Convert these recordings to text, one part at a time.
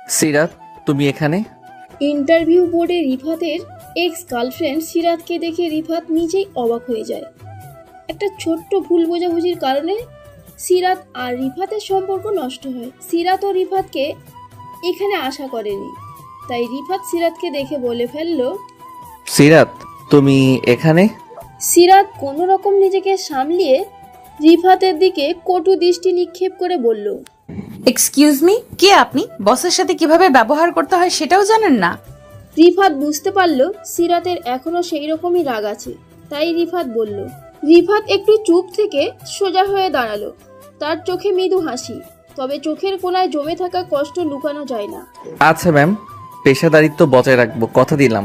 সিরাত, তুমি এখানে? ইন্টারভিউ বোর্ডে রিফাতের এক্স গার্লফ্রেন্ড সিরাতকে দেখে রিফাত নিজেই অবাক হয়ে যায়। একটা ছোট্ট ভুল বোঝাবুঝির কারণে সিরাত আর রিফাতের সম্পর্ক নষ্ট হয়। সিরাত ও রিফাতকে এখানে আশা করেনি, তাই রিফাত সিরাতকে দেখে বলে ফেলল। সিরাত, তুমি এখানে? সিরাত কোনো রকম নিজেকে সামলিয়ে রিফাতের দিকে কটু দৃষ্টি নিক্ষেপ করে বলল, এক্সকিউজ মি, কে আপনি? বসের সাথে কিভাবে ব্যবহার করতে হয় সেটাও জানেন না? রিফাত বুঝতে পারল সিরাতের এখনো সেই রকমই রাগ আছে, তাই রিফাত বলল। রিফাত একটু চুপ থেকে সোজা হয়ে দাঁড়ালো। তার চোখে মৃদু হাসি, তবে চোখের কোণায় জমে থাকা কষ্ট লুকানো যায় না। আচ্ছা ম্যাম, পেশাদারিত্ব বজায় রাখবো, কথা দিলাম।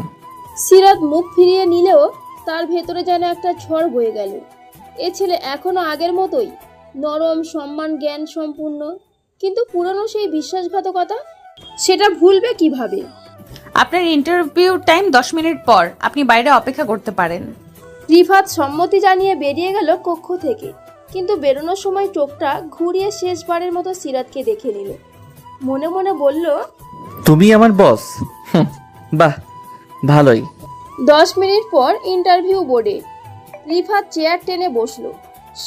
সিরাত মুখ ফিরিয়ে নিলেও তার ভেতরে যেন একটা ঝড় বয়ে গেল। এ ছেলে এখনো আগের মতোই নরম, সম্মান, জ্ঞান সম্পূর্ণ, কিন্তু পুরনো সেই বিশ্বাসঘাতকতা সেটা ভুলবে কিভাবে? আপনার ইন্টারভিউ টাইম 10 মিনিট পর, আপনি বাইরে অপেক্ষা করতে পারেন। রিফাত সম্মতি জানিয়ে বেরিয়ে গেল কক্ষ থেকে, কিন্তু বেরোনোর সময় চোখটা ঘুরিয়ে শেষবারের মতো সিরাতকে দেখে নিল। মনে মনে বলল, তুমি আমার বস? বাহ, ভালোই। 10 মিনিট পর ইন্টারভিউ বোর্ডে রিফাত চেয়ার টেনে বসলো।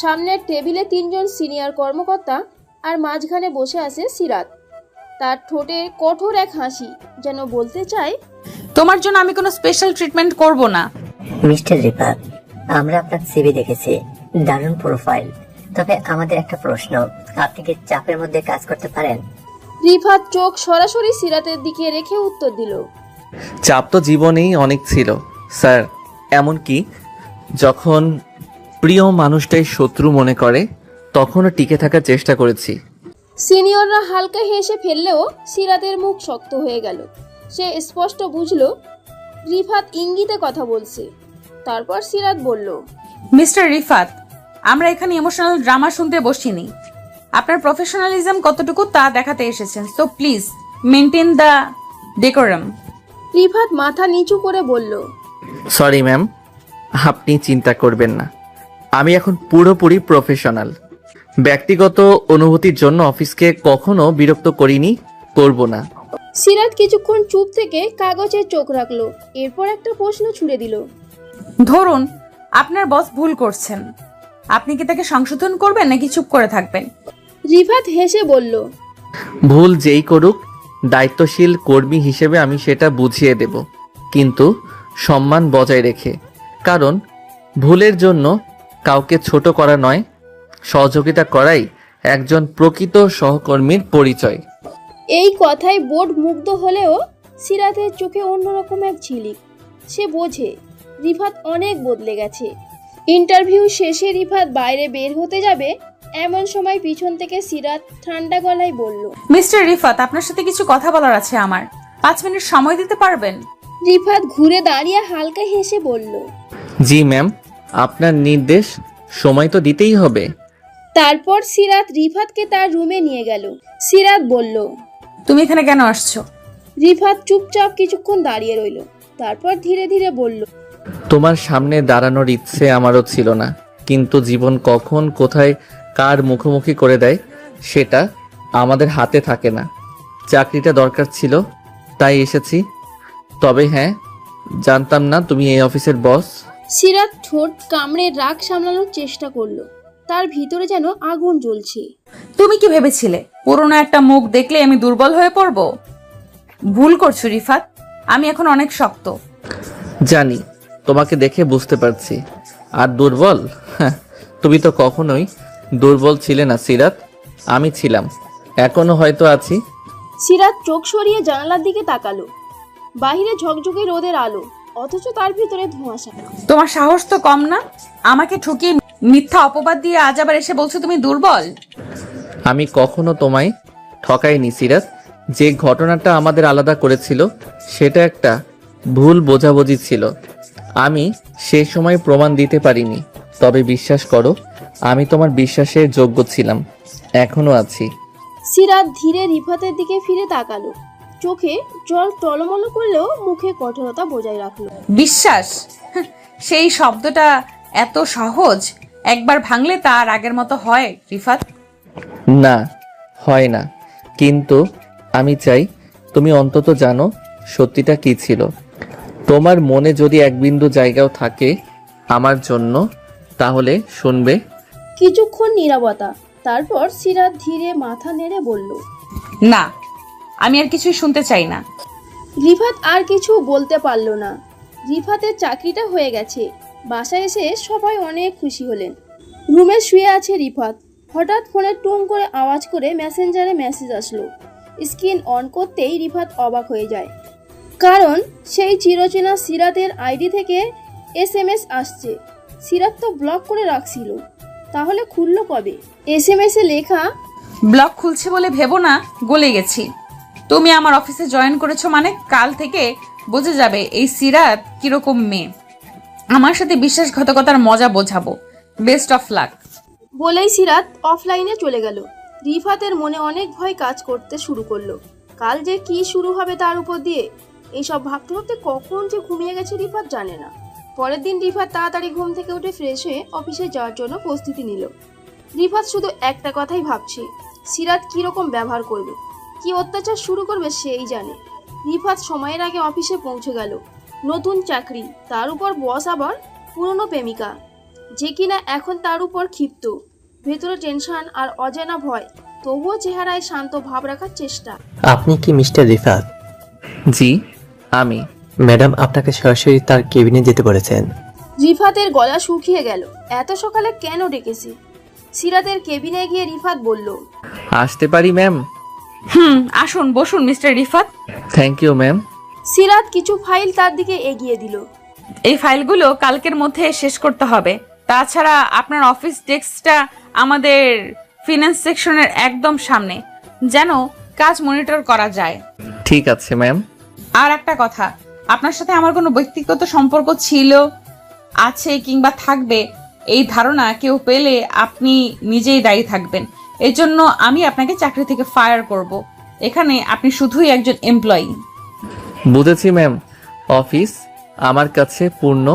সামনের টেবিলে 3 জন সিনিয়র কর্মকর্তা আর মাঝখানে বসে আছে সিরাত। তার ঠোঁটে কঠোর এক হাসি, যেন বলতে চায়, তোমার জন্য আমি কোনো স্পেশাল ট্রিটমেন্ট করব না। মিস্টার রিফাত, আমরা আপনার সিভি দেখেছি, দারুণ প্রোফাইল। তবে আমাদের একটা প্রশ্ন, আপনি কি চাপের মধ্যে কাজ করতে পারেন? রিফাত চোখ সরাসরি সিরাতের দিকে রেখে উত্তর দিল, চাপ তো জীবনেই অনেক ছিল স্যার, এমনকি যখন প্রিয় মানুষটাই শত্রু মনে করে তখনও টিকে থাকার চেষ্টা করেছি। সিনিয়ররা হালকা হেসে ফেললেও সিরাতের মুখ শক্ত হয়ে গেল। সে স্পষ্ট বুঝল রিফাত ইঙ্গিতে কথা বলছে। তারপর সিরাত বলল, মিস্টার রিফাত, আমরা এখানে ইমোশনাল ড্রামা শুনতে বসিনি। আপনার প্রফেশনালিজম কতটুকু তা দেখাতে এসেছেন, so please maintain the decorum. Rifat মাথা নিচু করে বলল, সরি ম্যাম, আপনি চিন্তা করবেন না, আমি এখন পুরোপুরি প্রফেশনাল। ব্যক্তিগত অনুভূতির জন্য অফিসকে কখনো বিরক্ত করিনি, করব না। সিরাত কিছুক্ষণ চুপ থেকে কাগজে চোখ রাখলো, এরপর একটা প্রশ্ন ছুড়ে দিল, ধরুন আপনার বস ভুল করছেন, আপনি কি তাকে সংশোধন করবেন নাকি চুপ করে থাকবেন? রিফাত হেসে বলল, ভুল যেই করুক, দায়িত্বশীল কর্মী হিসেবে আমি সেটা বুঝিয়ে দেব, কিন্তু সম্মান বজায় রেখে। কারণ ভুলের জন্য কাউকে ছোট করা নয়, সহযোগিতা করাই একজন প্রকৃত সহকর্মীর পরিচয়। এই কথায় বোর্ড মুগ্ধ হলেও সিরাতের চোখে অন্যরকম এক ঝিলিক। সে বোঝে রিফাত অনেক বদলে গেছে। ইন্টারভিউ শেষে রিফাত বাইরে বের হতে যাবে, এমন সময় পিছন থেকে সিরাত ঠান্ডা গলায় বলল, মিস্টার রিফাত, আপনার সাথে কিছু কথা বলার আছে আমার। 5 মিনিট সময় দিতে পারবেন? রিফাত ঘুরে দাঁড়িয়ে হালকা হেসে বলল, জি ম্যাম, আপনার নির্দেশ, সময় তো দিতেই হবে। তারপর সিরাত রিফাতকে তার রুমে নিয়ে গেল। সিরাত বলল, তুমি এখানে কেন আসছো? রিফাত চুপচাপ কিছুক্ষণ দাঁড়িয়ে রইল, তারপর ধীরে ধীরে বলল, তোমার সামনে দাঁড়ানোর ইচ্ছে আমারও ছিল না, কিন্তু জীবন কখন কোথায় কার মুখোমুখি করে দেয় সেটা আমাদের হাতে থাকে না। চাকরিটা দরকার ছিল, তাই এসেছি। তবে হ্যাঁ, জানতাম না তুমি এই অফিসের বস। সিরাত ঠোঁট কামড়ে রাগ সামলানোর চেষ্টা করলো, তার ভিতরে যেন আগুন জ্বলছে। তুমি কি ভেবেছিলে পুরোনো একটা মুখ দেখলে আমি দুর্বল হয়ে পড়ব? ভুল করছো রিফাত, আমি এখন অনেক শক্ত। জানি, তোমাকে দেখে বুঝতে পারছি। আর দুর্বল? হ্যাঁ, তুমি তো কখনোই দুর্বল ছিলে না সিরাত, আমি ছিলাম, এখনো হয়তো আছি। সিরাত চোখ সরিয়ে জানালার দিকে তাকালো। বাহিরে ঝকঝকে রোদের আলো, অথচ তার ভিতরে ধোঁয়াশা। তোমার সাহস তো কম না, আমাকে ঠকিয়ে মিথ্যা অপবাদ দিয়ে আজ আবার এসে বলছো তুমি দুর্বল। আমি কখনো তোমায় ঠকাইনি সিরাত। যে ঘটনাটা আমাদের আলাদা করেছিল সেটা একটা ভুল বোঝাবুঝি ছিল। আমি সেই সময় প্রমাণ দিতে পারিনি, তবে বিশ্বাস করো, আমি তোমার বিশ্বাসের যোগ্য ছিলাম, এখনো আছি। সিরাত ধীরে রিফাতের দিকে ফিরে তাকালো, চোখে জল টলমল করলেও মুখে কঠোরতা বজায় রাখলো। বিশ্বাস? হাহ, সেই শব্দটা এত সহজ, একবার ভাঙলে তার আগের মতো হয় রিফাত? না, হয় না, কিন্তু আমি চাই তুমি অন্তত জানো সত্যিটা কি ছিল। তোমার মনে যদি এক বিন্দু জায়গাও থাকে আমার জন্য, তাহলে শুনবে। কিছুক্ষণ নীরবতা, তারপর সিরাত ধীরে মাথা নেড়ে বলল। না, আমি আর কিছুই শুনতে চাই না। রিফাত আর কিছু বলতে পারল না। রিফাতের চাকরিটা হয়ে গেছে। বাসায় এসে সবাই অনেক খুশি হলেন। রুমে শুয়ে আছে রিফাত। হঠাৎ ফোনে টুং করে আওয়াজ করে মেসেঞ্জারে মেসেজ আসলো। স্ক্রিন অন করতেই রিফাত অবাক হয়ে যায়, কারণ সেই চিরচেনা সিরাতের আইডি থেকে SMS আসছে। সিরাত তো ব্লক করে রাখছিল, তাহলে খুললো কবে? SMS এ লেখা, ব্লগ খুলছে বলে ভেবো না গলে গেছি। তুমি আমার অফিসে জয়েন করেছো মানে কাল থেকে বোঝা যাবে এই সিরাত কিরকম মেয়ে। আমার সাথে বিশ্বাসঘাতকতার মজা বোঝাবো। Best of luck. বলেই সিরাত অফলাইনে চলে গেল। রিফাতের মনে অনেক ভয় কাজ করতে শুরু করলো। কাল যে কি শুরু হবে তার উপর দিয়ে। এইসব ভাবতে ভাবতে কখন যে ঘুমিয়ে গেছে রিফাত জানে না। পরের দিন রিফাত তাড়াতাড়ি ঘুম থেকে উঠে ফ্রেশ হয়ে অফিসে যাওয়ার জন্য প্রস্তুতি নিল। রিফাত শুধু একটা কথাই ভাবছে, সিরাত কিরকম ব্যবহার করবে, কি অত্যাচার শুরু করবে সেই জানে। রিফাত সময়ের আগে অফিসে পৌঁছে গেল। নতুন চাকরি, তার উপর বস আবার পুরনো প্রেমিকা, যে কিনা এখন তার উপর ক্ষিপ্ত। ভেতরে টেনশন আর অজানা ভয়, তবুও চেহারায় শান্ত ভাব রাখার চেষ্টা। আপনি কি মিস্টার রিফাত? জি, আমি। ম্যাডাম আপনাকে সরাসরি তার কেবিনে যেতে বলেছেন। রিফাতের গলা শুকিয়ে গেল। এত সকালে কেন ডেকেছি? সিরাতের কেবিনে গিয়ে রিফাত বলল, আসতে পারি ম্যাম? আসুন, বসুন mister Rifat. Thank you ma'am. Sirat কিছু ফাইল তার দিকে এগিয়ে দিল। এই ফাইলগুলো কালকের মধ্যে শেষ করতে হবে। তাছাড়া আপনার অফিস ডেস্কটা আমাদের ফিনান্স সেকশনের একদম সামনে, যেন কাজ মনিটর করা যায়। ঠিক আছে ম্যাম। আর একটা কথা, আপনার সাথে আমার কোনো ব্যক্তিগত সম্পর্ক ছিল, আছে কিংবা থাকবে এই ধারণা কেউ পেলে আপনি নিজেই দায়ী থাকবেন। এই জন্য আমি আপনাকে চাকরি থেকে ফায়ার করব। এখানে আপনি শুধুই একজন এমপ্লয়ি। বুঝেছি ম্যাম। অফিস আমার কাছে পূর্ণ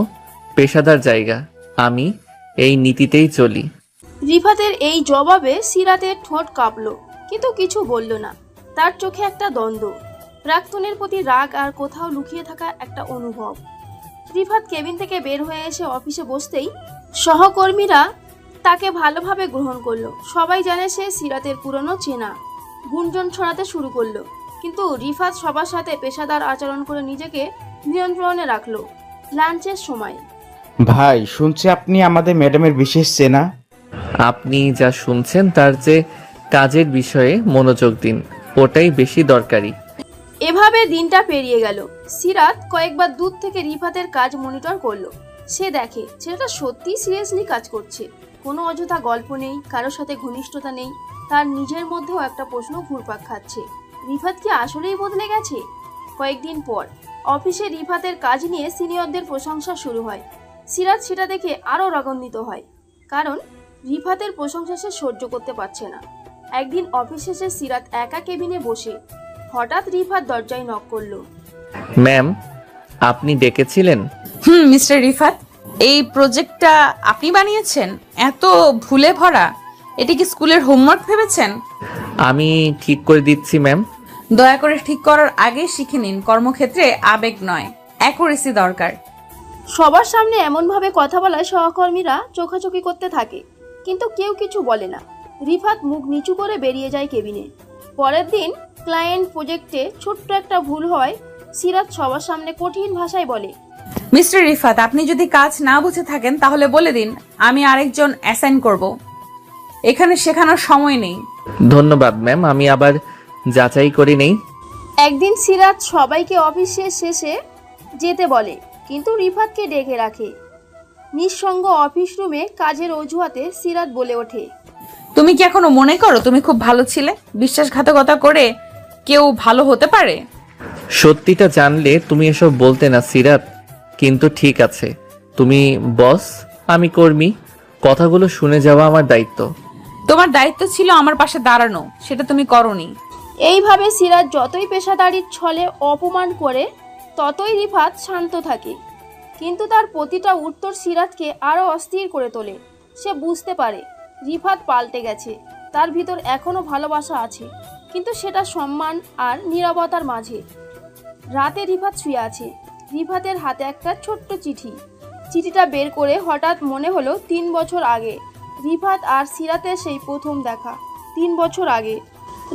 পেশাদার জায়গা, আমি এই নীতিতেই চলি। রিফাতের এই জবাবে সিরাতের ঠোঁট কাঁপলো, কিন্তু কিছু বলল না। তার চোখে একটা দ্বন্দ্ব, প্রাক্তনের প্রতি রাগ আর কোথাও লুকিয়ে থাকা একটা অনুভব। রিফাত কেবিন থেকে বের হয়ে এসে অফিসে বসতেই সহকর্মীরা তাকে ভালোভাবে গ্রহণ করলো। সবাই জানে সে সিরাতের পুরনো চেনা। গুঞ্জন ছড়াতে শুরু করলো, কিন্তু রিফাত সবার সাথে পেশাদার আচরণ করে নিজেকে নিয়ন্ত্রণে রাখলো। লাঞ্চের সময়, ভাই শুনছি আপনি আমাদের ম্যাডামের বিশেষ চেনা। আপনি যা শুনছেন তার যে কাজের বিষয়ে মনোযোগ দিন, ওটাই বেশি দরকারি। এভাবে দিনটা পেরিয়ে গেল। সিরাত কয়েকবার দূর থেকে রিফাতের কাজ মনিটর করলো। সে দেখে ছেলেটা সত্যিই সিরিয়াসলি কাজ করছে। কোনো অযথা গল্প নেই, কারোর সাথে ঘনিষ্ঠতা নেই। তার নিজের মধ্যেও একটা প্রশ্ন ঘুরপাক খাচ্ছে, রিফাত কি আসলেই বদলে গেছে? কয়েকদিন পর অফিসে রিফাতের কাজ নিয়ে সিনিয়রদের প্রশংসা শুরু হয়। সিরাত সেটা দেখে আরও রাগান্বিত হয়, কারণ রিফাতের প্রশংসা সে সহ্য করতে পারছে না। একদিন অফিস শেষে সিরাত একা কেবিনে বসে, হঠাৎ রিফাত দরজায় নক করলো। ম্যাম, আপনি ডেকেছিলেন? মিস্টার রিফাত, এই প্রজেক্টটা আপনি বানিয়েছেন? এত ভুলে ভরা, এটা কি স্কুলের হোমওয়ার্ক ভেবেছেন? আমি ঠিক করে দিচ্ছি ম্যাম। দয়া করে ঠিক করার আগে শিখে নিন, কর্মক্ষেত্রে আবেগ নয়, অ্যাকুরেসি দরকার। সবার সামনে এমনভাবে কথা বলায় সহকর্মীরা চোখাচোখি করতে থাকে, কিন্তু কেউ কিছু বলে না। রিফাত মুখ নিচু করে বেরিয়ে যায় কেবিনে। পরের দিন ক্লায়েন্ট প্রজেক্টে ছোট্ট একটা ভুল হয়। সিরাত সবার সামনে কঠিন ভাষায় বলে, মিস্টার রিফাত, আপনি যদি কাজ না বুঝে থাকেন তাহলে বলে দিন, আমি আরেকজন অ্যাসাইন করব। এখানে শেখানোর সময় নেই। ধন্যবাদ ম্যাম, আমি আবার যাচাই করি নেই। একদিন সিরাত সবাইকে অফিসের শেষে যেতে বলে, কিন্তু রিফাতকে ডেকে রাখে। নিঃসঙ্গ অফিস রুমে কাজের অজুহাতে সিরাত বলে ওঠে, তুমি কি এখনো মনে করো তুমি খুব ভালো ছিলে? বিশ্বাসঘাতকতা করে কেউ ভালো হতে পারে? সত্যিটা জানলে তুমি এসব বলতে না সিরাত। কিন্তু ঠিক আছে, তুমি বস, আমি কর্মী, কথাগুলো শুনে যাওয়া আমার দায়িত্ব। তোমার দায়িত্ব ছিল আমার পাশে দাঁড়ানো, সেটা তুমি করোনি। এইভাবে সিরাত যতই পেশাদারির ছলে অপমান করে, ততই রিফাত শান্ত থাকে। কিন্তু তার প্রতিটা উত্তর সিরাতকে আরও অস্থির করে তোলে। সে বুঝতে পারে রিফাত পাল্টে গেছে, তার ভিতর এখনো ভালোবাসা আছে, কিন্তু সেটা সম্মান আর নীরবতার মাঝে। রাতে রিফাত শুয়ে আছে। রিফাতের হাতে একটা ছোট্ট চিঠি। চিঠিটা বের করে হঠাৎ মনে হলো 3 বছর আগে রিফাত আর সিরাতের সেই প্রথম দেখা। 3 বছর আগে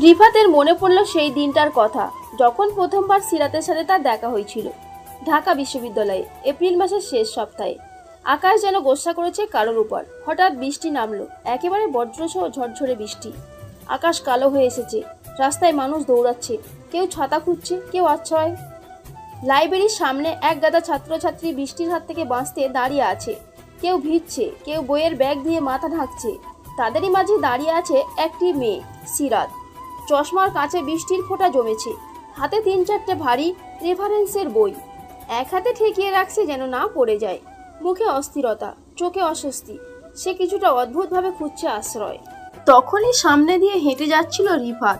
রিফাতের মনে পড়লো সেই দিনটার কথা, যখন প্রথমবার সিরাতের সাথে তার দেখা হয়েছিল ঢাকা বিশ্ববিদ্যালয়ে এপ্রিল মাসের শেষ সপ্তাহে। আকাশ যেন গোসা করেছে কারোর উপর। হঠাৎ বৃষ্টি নামলো, একেবারে বজ্রসহ ঝরঝরে বৃষ্টি। আকাশ কালো হয়ে এসেছে। রাস্তায় মানুষ দৌড়াচ্ছে, কেউ ছাতা খুঁজছে, কেউ আশ্রয়। লাইব্রেরির সামনে এক গাদা ছাত্রছাত্রী বৃষ্টির হাত থেকে বাঁচতে দাঁড়িয়ে আছে। কেউ ভিজছে, কেউ বইয়ের ব্যাগ দিয়ে মাথা ঢাকছে। তাদেরই মাঝে দাঁড়িয়ে আছে একটি মেয়ে, সিরাত। চশমার কাছে বৃষ্টির ফোঁটা জমেছে। হাতে 3-4টে ভারী রেফারেন্সের বই। এক হাতে ঠেকিয়ে রাখছে যেন না পড়ে যায়। মুখে অস্থিরতা, চোখে অস্বস্তি। সে কিছুটা অদ্ভুতভাবে খুঁজছে আশ্রয়। তখনই সামনে দিয়ে হেঁটে যাচ্ছিল রিফাত।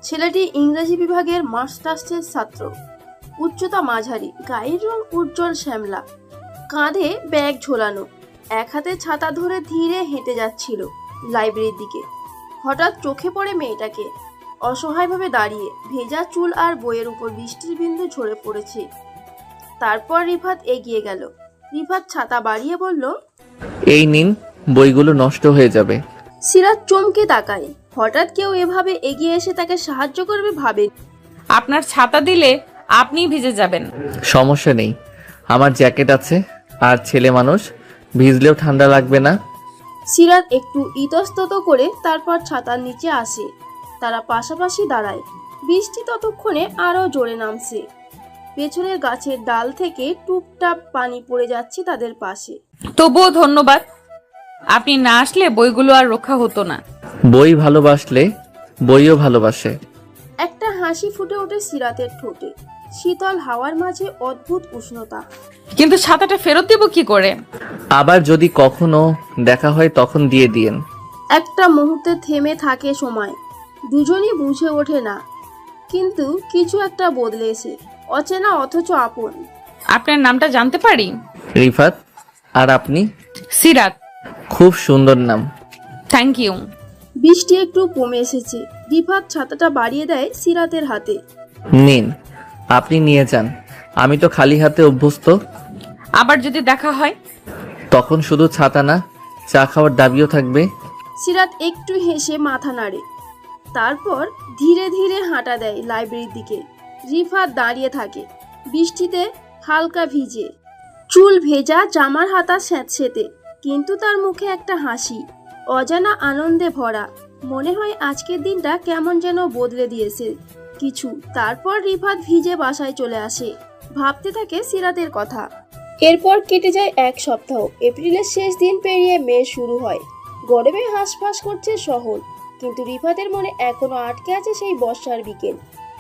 ছেলেটি ইংরেজি বিভাগের মাস্টার্সের ছাত্র। উচ্চতা মাঝারি, গায়ের রং উজ্জ্বল শ্যামলা, কাঁধে ব্যাগ ঝোলানো, এক হাতে ছাতা ধরে ধীরে হেঁটে যাচ্ছিল লাইব্রেরির দিকে। হঠাৎ চোখে পড়ে মেয়েটাকে, অসহায়ভাবে দাঁড়িয়ে, ভেজা চুল আর বইয়ের উপর বৃষ্টির বিন্দু ঝরে পড়েছে। তারপর রিফাত এগিয়ে গেল। রিফাত ছাতা বাড়িয়ে বলল, এই নিন, বইগুলো নষ্ট হয়ে যাবে। সিরাত চমকে তাকায়। হঠাৎ কেউ এভাবে এগিয়ে এসে তাকে সাহায্য করবে ভাবে। আপনার ছাতা দিলে আপনিই ভিজে যাবেন। সমস্যা নেই, আমার জ্যাকেট আছে, আর ছেলে মানুষ, ভিজলেও ঠান্ডা লাগবে না। সিরাত একটু ইতস্তত করে তারপর ছাতার নিচে আসে। তারা পাশাপাশি দাঁড়ায়। বৃষ্টি ততক্ষণে আরো জোরে নামছে। পেছনের গাছের ডাল থেকে টুপটাপ পানি পড়ে যাচ্ছে তাদের পাশে। তবুও ধন্যবাদ, আপনি না আসলে বইগুলো আর রক্ষা হতো না। বই ভালোবাসলে বইও ভালোবাসে। একটা হাসি ফুটে ওঠে সিরাতের ঠোঁটে। শীতল হাওয়ার মাঝে অদ্ভুত উষ্ণতা। কিন্তু ছাতাটা ফেরত দেব কি করে? আবার যদি কখনো দেখা হয় তখন দিয়ে দিয়েন। একটা মুহূর্তে থেমে থাকে সময়। দুজনই বুঝে ওঠে না, কিন্তু কিছু একটা বদলেছে, অচেনা অথচ আপন। আপনার নামটা জানতে পারি? রিফাত। আর আপনি? সিরাত। খুব সুন্দর নাম। Thank you. বৃষ্টি একটু কমে এসেছে। রিফাত ছাতাটা বাড়িয়ে দেয় সিরাতের হাতে। নিন, আপনি নিয়ে যান, আমি তো খালি হাতে অভ্যস্ত। আবার যদি দেখা হয়? তখন শুধু ছাতা না, চা খাওয়ার দাবিও থাকবে। সিরাত একটু হেসে মাথা নাড়ে। তারপর ধীরে ধীরে হাঁটা দেয় লাইব্রেরির দিকে। রিফাত দাঁড়িয়ে থাকে, বৃষ্টিতে হালকা ভিজে, চুল ভেজা, জামার হাতা স্যাঁতসেঁতে, কিন্তু তার মুখে একটা হাসি, অজানা আনন্দে ভরা। মনে হয় আজকের দিনটা কেমন যেন বদলে দিয়েছে কিছু। তারপর রিফাত ভিজে বাসায় চলে আসে, ভাবতে থাকে সিরাতের কথা। এরপর কেটে যায় 1 সপ্তাহ। এপ্রিলের শেষ দিন পেরিয়ে মে শুরু হয়। গরমে হাঁসফাঁস করছে শহর, কিন্তু রিফাতের মনে এখনো আটকে আছে সেই বর্ষার বিকেল।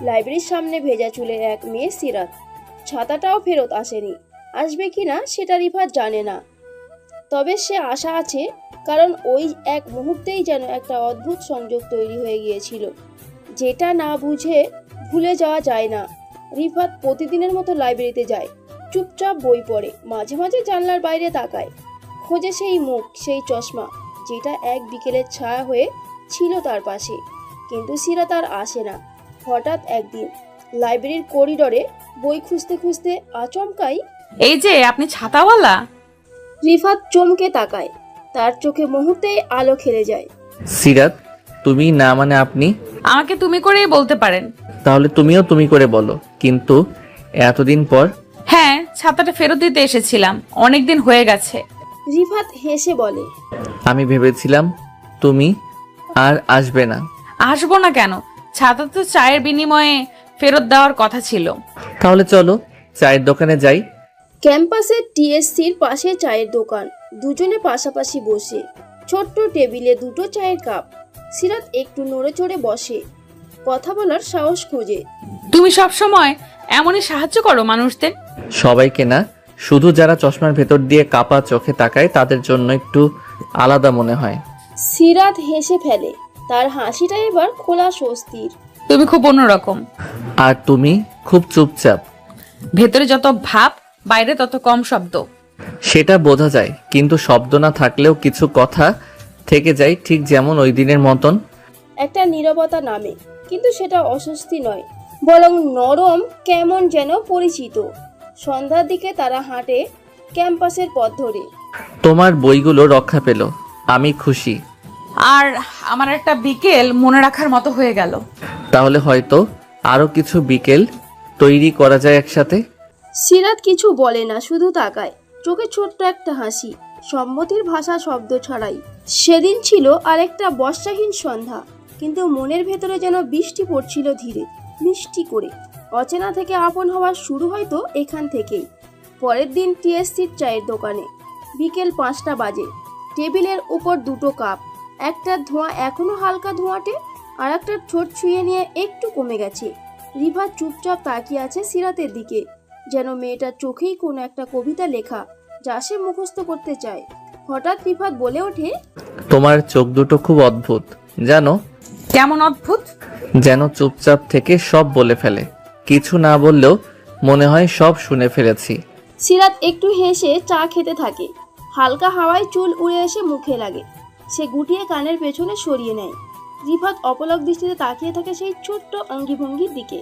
লাইব্রেরির সামনে ভেজা চুলের এক মেয়ে সিরাত। ছাতাটাও ফেরত আসেনি। আসবে কিনা সেটা রিফাত জানে না, তবে সে আশা আছে, কারণ ওই এক মুহূর্তেই যেন একটা অদ্ভুত সংযোগ তৈরি হয়ে গিয়েছিল, যেটা না বুঝে ভুলে যাওয়া যায় না। রিফাত প্রতিদিনের মতো লাইব্রেরিতে যায়, চুপচাপ বই পড়ে, মাঝে মাঝে জানলার বাইরে তাকায়, খোঁজে সেই মুখ, সেই চশমা, যেটা এক বিকেলের ছায়া হয়ে ছিল তার পাশে। কিন্তু সিরাত আর আসে না। হঠাৎ একদিন লাইব্রেরির করিডোরে বই খুঁজতে খুঁজতে আচমকাই এই যে আপনি ছাতাওয়ালা। রিফাত চমকে তাকায়। তার চোখে মুহূর্তেই আলো খেলে যায়। সিরাত, তুমি না মানে আপনি? আমাকে তুমি করেই বলতে পারেন। তাহলে তুমিও তুমি করে বলো, কিন্তু এতদিন পর। হ্যাঁ, ছাতাটা ফেরত দিতে এসেছিলাম, অনেকদিন হয়ে গেছে। রিফাত হেসে বলে, আমি ভেবেছিলাম তুমি আর আসবে না। আসবো না কেন? ছাতা তো চায়ের বিনিময়ে ফেরত দেওয়ার কথা ছিল। তাহলে চলো চায়ের দোকানে যাই। ক্যাম্পাসের টিএসসির পাশে চায়ের দোকান। দুজনে পাশাপাশি বসে, ছোট্ট টেবিলে 2টো চায়ের কাপ। সিরাত একটু নড়ে চড়ে বসে, কথা বলার সাহস খোঁজে। তুমি সব সময় এমনই সাহায্য করো মানুষদের? সবাইকে না, শুধু যারা চশমার ভেতর দিয়ে কাপা চোখে তাকায় তাদের জন্য একটু আলাদা মনে হয়। সিরাত হেসে ফেলে, তার হাসিটা এবার খোলা স্বস্তির। তুমি খুব অন্যরকম। আর তুমি খুব চুপচাপ। ভেতরে যত ভাব, বাইরে তত কম শব্দ। সেটা বোঝা যায়, কিন্তু শব্দ না থাকলেও কিছু কথা থেকে যায়, ঠিক যেমন ওই দিনের মতন। একটা নীরবতা নামে। কিন্তু সেটা অস্বস্তি নয়, বরং নরম, কেমন যেন পরিচিত। সন্ধ্যার দিকে তারা হাঁটে ক্যাম্পাসের পথ ধরে। তোমার বইগুলো রক্ষা পেল, আমি খুশি। আর আমার একটা বিকেল মনে রাখার মতো হয়ে গেল। তাহলে হয়তো আরো কিছু বিকেল তৈরি করা যায় একসাথে। সিরাত কিছু বলে না, শুধু তাকায়, চোখে ছোট্ট একটা হাসি, সম্মতির ভাষা শব্দ ছাড়াই। সেদিন ছিল আরেকটা বর্ষাহীন সন্ধ্যা, কিন্তু মনের ভেতরে যেন বৃষ্টি পড়ছিল ধীরে মিষ্টি করে। অচেনা থেকে আপন হওয়া শুরু হয়তো এখান থেকেই। পরের দিন টিএসসির চায়ের দোকানে বিকেল 5টা বাজে। টেবিলের উপর দুটো কাপ, একটা ধোঁয়া এখনো হালকা ধোঁয়াটে, আর একটা ঠোঁট ছুঁয়ে নিয়ে একটু কমে গেছে। রিফা চুপচাপ তাকিয়ে আছে সিরাতের দিকে, যেন মেয়েটার চোখেই কোনো একটা কবিতা লেখা, যা সে মুখস্থ করতে চায়। হঠাৎ রিফাত বলে ওঠে, তোমার চোখ দুটো খুব অদ্ভুত জানো। কেমন অদ্ভুত? যেন চুপচাপ থেকে সব বলে ফেলে, কিছু না বললেও মনে হয় সব শুনে ফেলেছি। সিরাত একটু হেসে চা খেতে থাকে। হালকা হাওয়ায় চুল উড়ে এসে মুখে লাগে। সে গুটিয়ে কানের পেছনে সরিয়ে নেয়। রিফাত অপলক দৃষ্টিতে তাকিয়ে থাকে সেই ছোট্ট অঙ্গিভঙ্গির দিকে।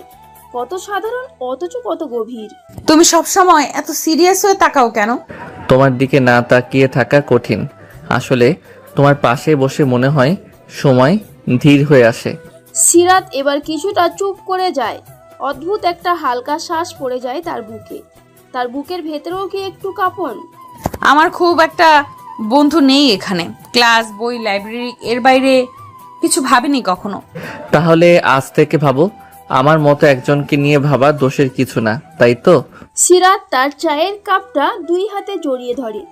কত সাধারণ অথচ কত গভীর। তুমি সবসময় এত সিরিয়াস হয়ে তাকাও কেন? তোমার দিকে না তাকিয়ে থাকা কঠিন। আসলে তোমার পাশে বসে মনে হয় সময় ধীর হয়ে আসে। সিরাত এবার কিছুটা চুপ করে যায়। অদ্ভুত একটা হালকা শ্বাস পড়ে যায় তার বুকে। তার বুকের ভেতরেও কি একটু কাঁপন? আমার খুব একটা বন্ধু নেই এখানে। ক্লাস, বই, লাইব্রেরি, এর বাইরে কিছু ভাবিনি কখনো। তাহলে আজ থেকে ভাবো, আমার মতো একজনকে নিয়ে ভাবা দোষের কিছু না, তাই তো? সিরাত তার চায়ের কাপটা দুই হাতে জড়িয়ে ধরে,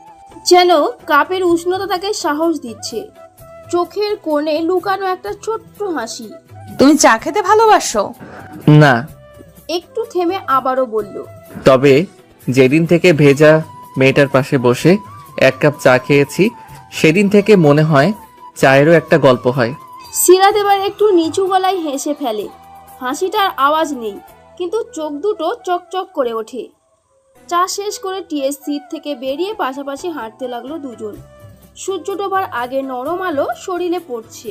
যেন কাপের উষ্ণতা তাকে সাহস দিচ্ছে। চোখের কোণে লুকানো একটা ছোট্ট হাসি। তুমি চা খেতে ভালোবাসো? না, একটু থেমে আবারও বলল, তবে যেদিন থেকে ভেজা মেয়েটার পাশে বসে 1 কাপ চা খেয়েছি, সেদিন থেকে মনে হয় চায়েরও একটা গল্প হয়। সিরাত এবার একটু নিচু গলায় হেসে ফেলে। হাসিটার আওয়াজ নেই, কিন্তু চোখ দুটো চকচক করে ওঠে। চা শেষ করে টিএসসি থেকে বেরিয়ে পাশাপাশি হাঁটতে লাগলো দুজন। সূর্য ডোবার আগে নরম আলো শরীরে পড়ছে।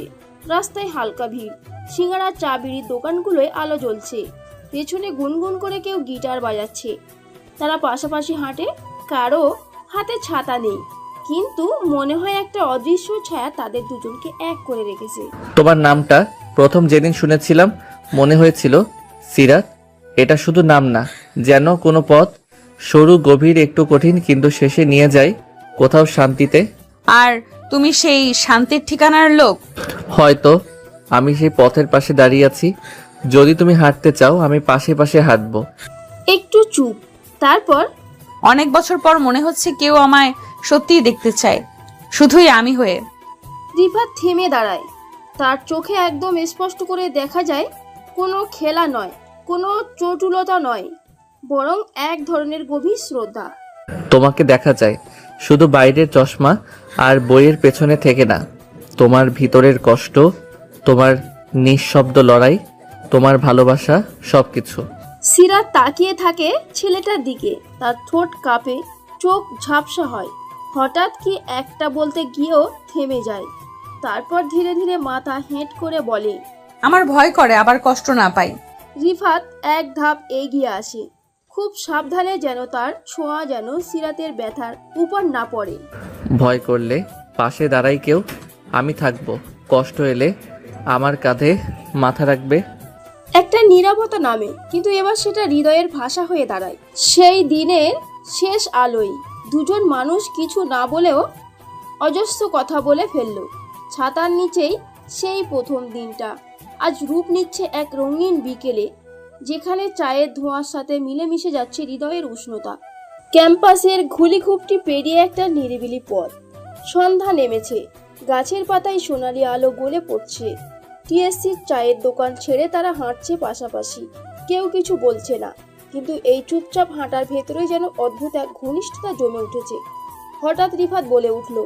রাস্তায় হালকা ভিড়, সিঙ্গারা, চা, বিড়ির দোকানগুলোয় আলো জ্বলছে। পেছনে গুনগুন করে কেউ গিটার বাজাচ্ছে। তারা পাশাপাশি হাঁটে, কারো হাতে ছাতা নেই, কিন্তু মনে হয় একটা অদৃশ্য ছায়া তাদের দুজনকে এক করে রেখেছে। তোমার নামটা প্রথম যেদিন শুনেছিলাম মনে হয়েছিল সিরাত। এটা শুধু নাম না, যেন কোনো পথ, সরু, গভীর, একটু কঠিন, কিন্তু শেষে নিয়ে যায় কোথাও শান্তিতে। আর তুমি সেই শান্তির ঠিকানার লোক? হয়তো আমি সেই পথের পাশে দাঁড়িয়ে আছি। যদি তুমি হাঁটতে চাও, আমি পাশে পাশে হাঁটবো। একটু চুপ, তারপর, অনেক বছর পর মনে হচ্ছে কেউ আমায় সত্যিই দেখতে চায়, শুধুই আমি হয়ে। রিফাত থেমে দাঁড়ায়। তার চোখে একদম স্পষ্ট করে দেখা যায় কোনো খেলা নয়, কোনো চটুলতা নয়, বরং এক ধরনের গভীর শ্রদ্ধা। তোমাকে দেখা যায় শুধু বাইরের চশমা আর বইয়ের পেছনে থেকে না, তোমার ভিতরের কষ্ট, তোমার নিঃশব্দ লড়াই, তোমার ভালোবাসা, সবকিছু। সিরাত তাকিয়ে থাকে ছেলেটার দিকে। তার ঠোঁট কাঁপে, চোখ ঝাপসা হয়। হঠাৎ কি একটা বলতে গিয়েও থেমে যায়। তারপর ধীরে ধীরে মাথা হেঁট করে বলে, আমার ভয় করে আবার কষ্ট না পাই। রিফাত এক ধাপ এগিয়ে আসে, খুব সাবধানে, যেন তার ছোঁয়া যেন সিরাতের ব্যথার উপর না পড়ে। ভয় করলে পাশে দাঁড়াই কেউ, আমি থাকবো। কষ্ট এলে আমার কাঁধে মাথা রাখবে। একটা নীরবতা নামে, কিন্তু এবার সেটা হৃদয়ের ভাষা হয়ে দাঁড়ায়। সেই দিনের শেষ আলোয় দুজন মানুষ কিছু না বলেও অজস্র কথা বলে ফেলল। ছাতার নিচেই সেই প্রথম দিনটা আজ রূপ নিচ্ছে এক রঙিন বিকেলে, যেখানে চায়ের ধোঁয়ার সাথে মিলেমিশে যাচ্ছে হৃদয়ের উষ্ণতা। ক্যাম্পাসের ঘুলিখুপটি পেরিয়ে একটা নিরিবিলি পথ। সন্ধ্যা নেমেছে, গাছের পাতায় সোনালি আলো গলে পড়ছে। টিএসসির চায়ের দোকান ছেড়ে তারা হাঁটছে পাশাপাশি। কেউ কিছু বলছে না, কিন্তু এই চুপচাপ হাঁটার ভেতরেই যেন অদ্ভুত এক ঘনিষ্ঠতা জমে উঠেছে। হঠাৎ রিফাত বলে উঠল,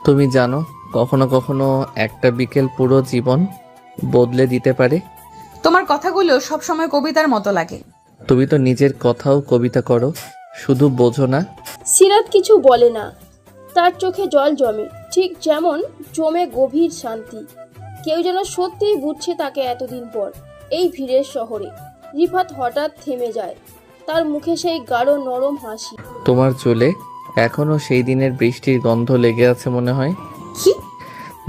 তুমি জানো, কখনো কখনো একটা বিকেল পুরো জীবন বদলে দিতে পারে। তোমার কথাগুলো সবসময় কবিতার মতো লাগে। তুমি তো নিজের কথাও কবিতা করো, শুধু বোঝো না। সিরাত কিছু বলে না। তার চোখে জল জমে, ঠিক যেমন জমে গভীর শান্তি। কেউ যেন সত্যিই বুঝছে তাকে এতদিন পর। এই ভিড়ের শহরে। রিফাত হঠাৎ থেমে যায়, তার মুখে সেই গাঢ় নরম হাসি। তোমার চুলে এখনো সেই দিনের বৃষ্টির গন্ধ লেগে আছে মনে হয়। কি?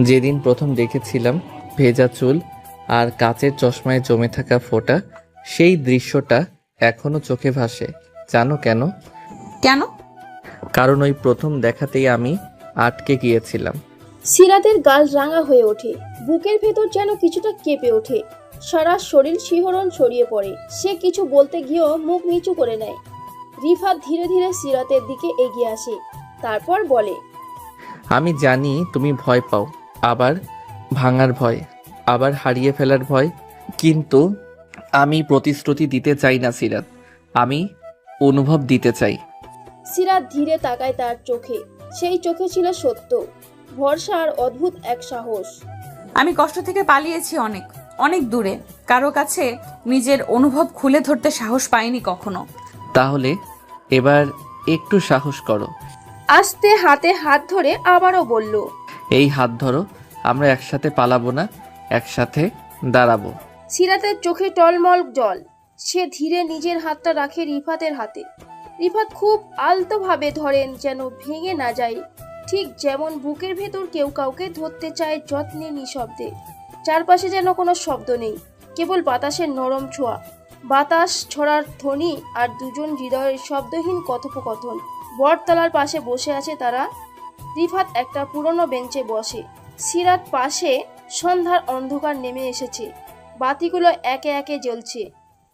যেদিন প্রথম দেখেছিলাম, ভেজা চুল আর কাচের চশমায় জমে থাকা ফোঁটা, সেই দৃশ্যটা এখনো চোখে ভাসে। জানো কেন? কেন? কারণ ওই প্রথম দেখাতেই আমি আটকে গিয়েছিলাম। সিরাতের গাল রাঙা হয়ে ওঠে, বুকের ভেতর যেন কিছুটা কেঁপে ওঠে, সারা শরীর শিহরণ ছড়িয়ে পড়ে। সে কিছু বলতে গিয়েও মুখ নিচু করে নেয়। রিফাত ধীরে ধীরে সিরাতের দিকে এগিয়ে আসে, তারপর বলে, আমি জানি তুমি ভয় পাও, আবার ভাঙার ভয়, আবার হারিয়ে ফেলার ভয়, কিন্তু আমি প্রতিশ্রুতি দিতে চাই না সিরাত, আমি অনুভব দিতে চাই। সিরাত ধীরে তাকায় তার চোখে। সেই চোখে ছিল সত্য, ভরসা আর অদ্ভুত এক সাহস। আমি কষ্ট থেকে পালিয়েছি অনেক অনেক দূরে, কারো কাছে নিজের অনুভব খুলে ধরতে সাহস পাইনি কখনো। তাহলে এবার একটু সাহস করো। আস্তে হাতে হাত ধরে আবারও বলল, এই হাত ধরো, আমরা একসাথে পালাবো না, একসাথে দাঁড়াবো। সিরাতের চোখে টলমল জল। সে ধীরে নিজের হাতটা রাখে রিফাতের হাতে। রিফাত খুব আলতোভাবে ধরেন, যেন ভেঙে না যায়, ঠিক যেমন বুকের ভেতর কেউ কাউকে ধরতে চায় যত্নে নিঃশব্দে। চারপাশে যেন কোনো শব্দ নেই, কেবল বাতাসের নরম ছোঁয়া, বাতাস ছড়ার ধ্বনি আর দুজন হৃদয়ের শব্দহীন কথোপকথন। বটতলার পাশে বসে আছে তারা। রিফাত একটা পুরনো বেঞ্চে বসে, সিরাত পাশে। সন্ধ্যার অন্ধকার নেমে এসেছে, বাতিগুলো একে একে জ্বলছে।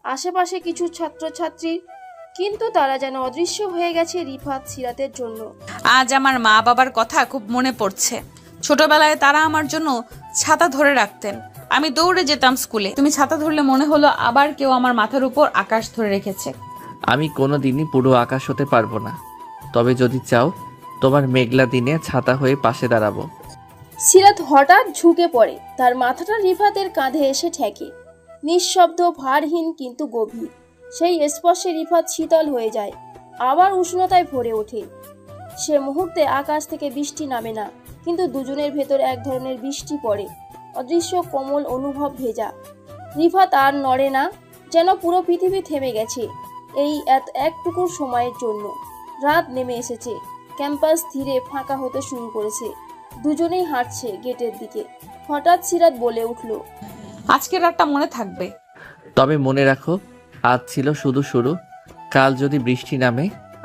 আশেপাশে কিছু ছাত্রছাত্রী, কিন্তু তারা যেন অদৃশ্য হয়ে গেছে রিফাত সিরাতের জন্য। আজ আমার মা বাবার কথা খুব মনে পড়ছে। ছোটবেলায় তারা আমার জন্য ছাতা ধরে রাখতেন, আমি দৌড়ে যেতাম স্কুলে। তুমি ছাতা ধরলে মনে হলো আবার কেউ আমার মাথার উপর আকাশ ধরে রেখেছে। আমি কোনোদিনই পুরো আকাশ হতে পারবো না, তবে যদি চাও তোমার মেঘলা দিনে ছাতা হয়ে পাশে দাঁড়াবো। সিরাত হঠাৎ ঝুঁকে পড়ে, তার মাথাটা রিফাতের কাঁধে এসে ঠেকে। নিঃশব্দ, ভারহীন কিন্তু গভীর। সেই স্পর্শে রিফাত শীতল হয়ে যায়, আবার উষ্ণতায় ভরে ওঠে। সে মুহূর্তে আকাশ থেকে বৃষ্টি নামে না, কিন্তু দুজনের ভেতর এক ধরনের বৃষ্টি পড়ে, অদৃশ্য কোমল অনুভব ভেজা। রিফাত আর নড়ে না, যেন পুরো পৃথিবী থেমে গেছে এই একটুকু সময়ের জন্য। রাত নেমে এসেছে, ক্যাম্পাস ধীরে ফাঁকা হতে শুরু করেছে। দুজনেই হাঁটছে গেটের দিকে। হঠাৎ সিরাত বলে উঠল, আজকের রাতটা মনে থাকবে। তবে মনে রাখো, আজ ছিল শুধু শুরু। কাল যদি বৃষ্টি নামে,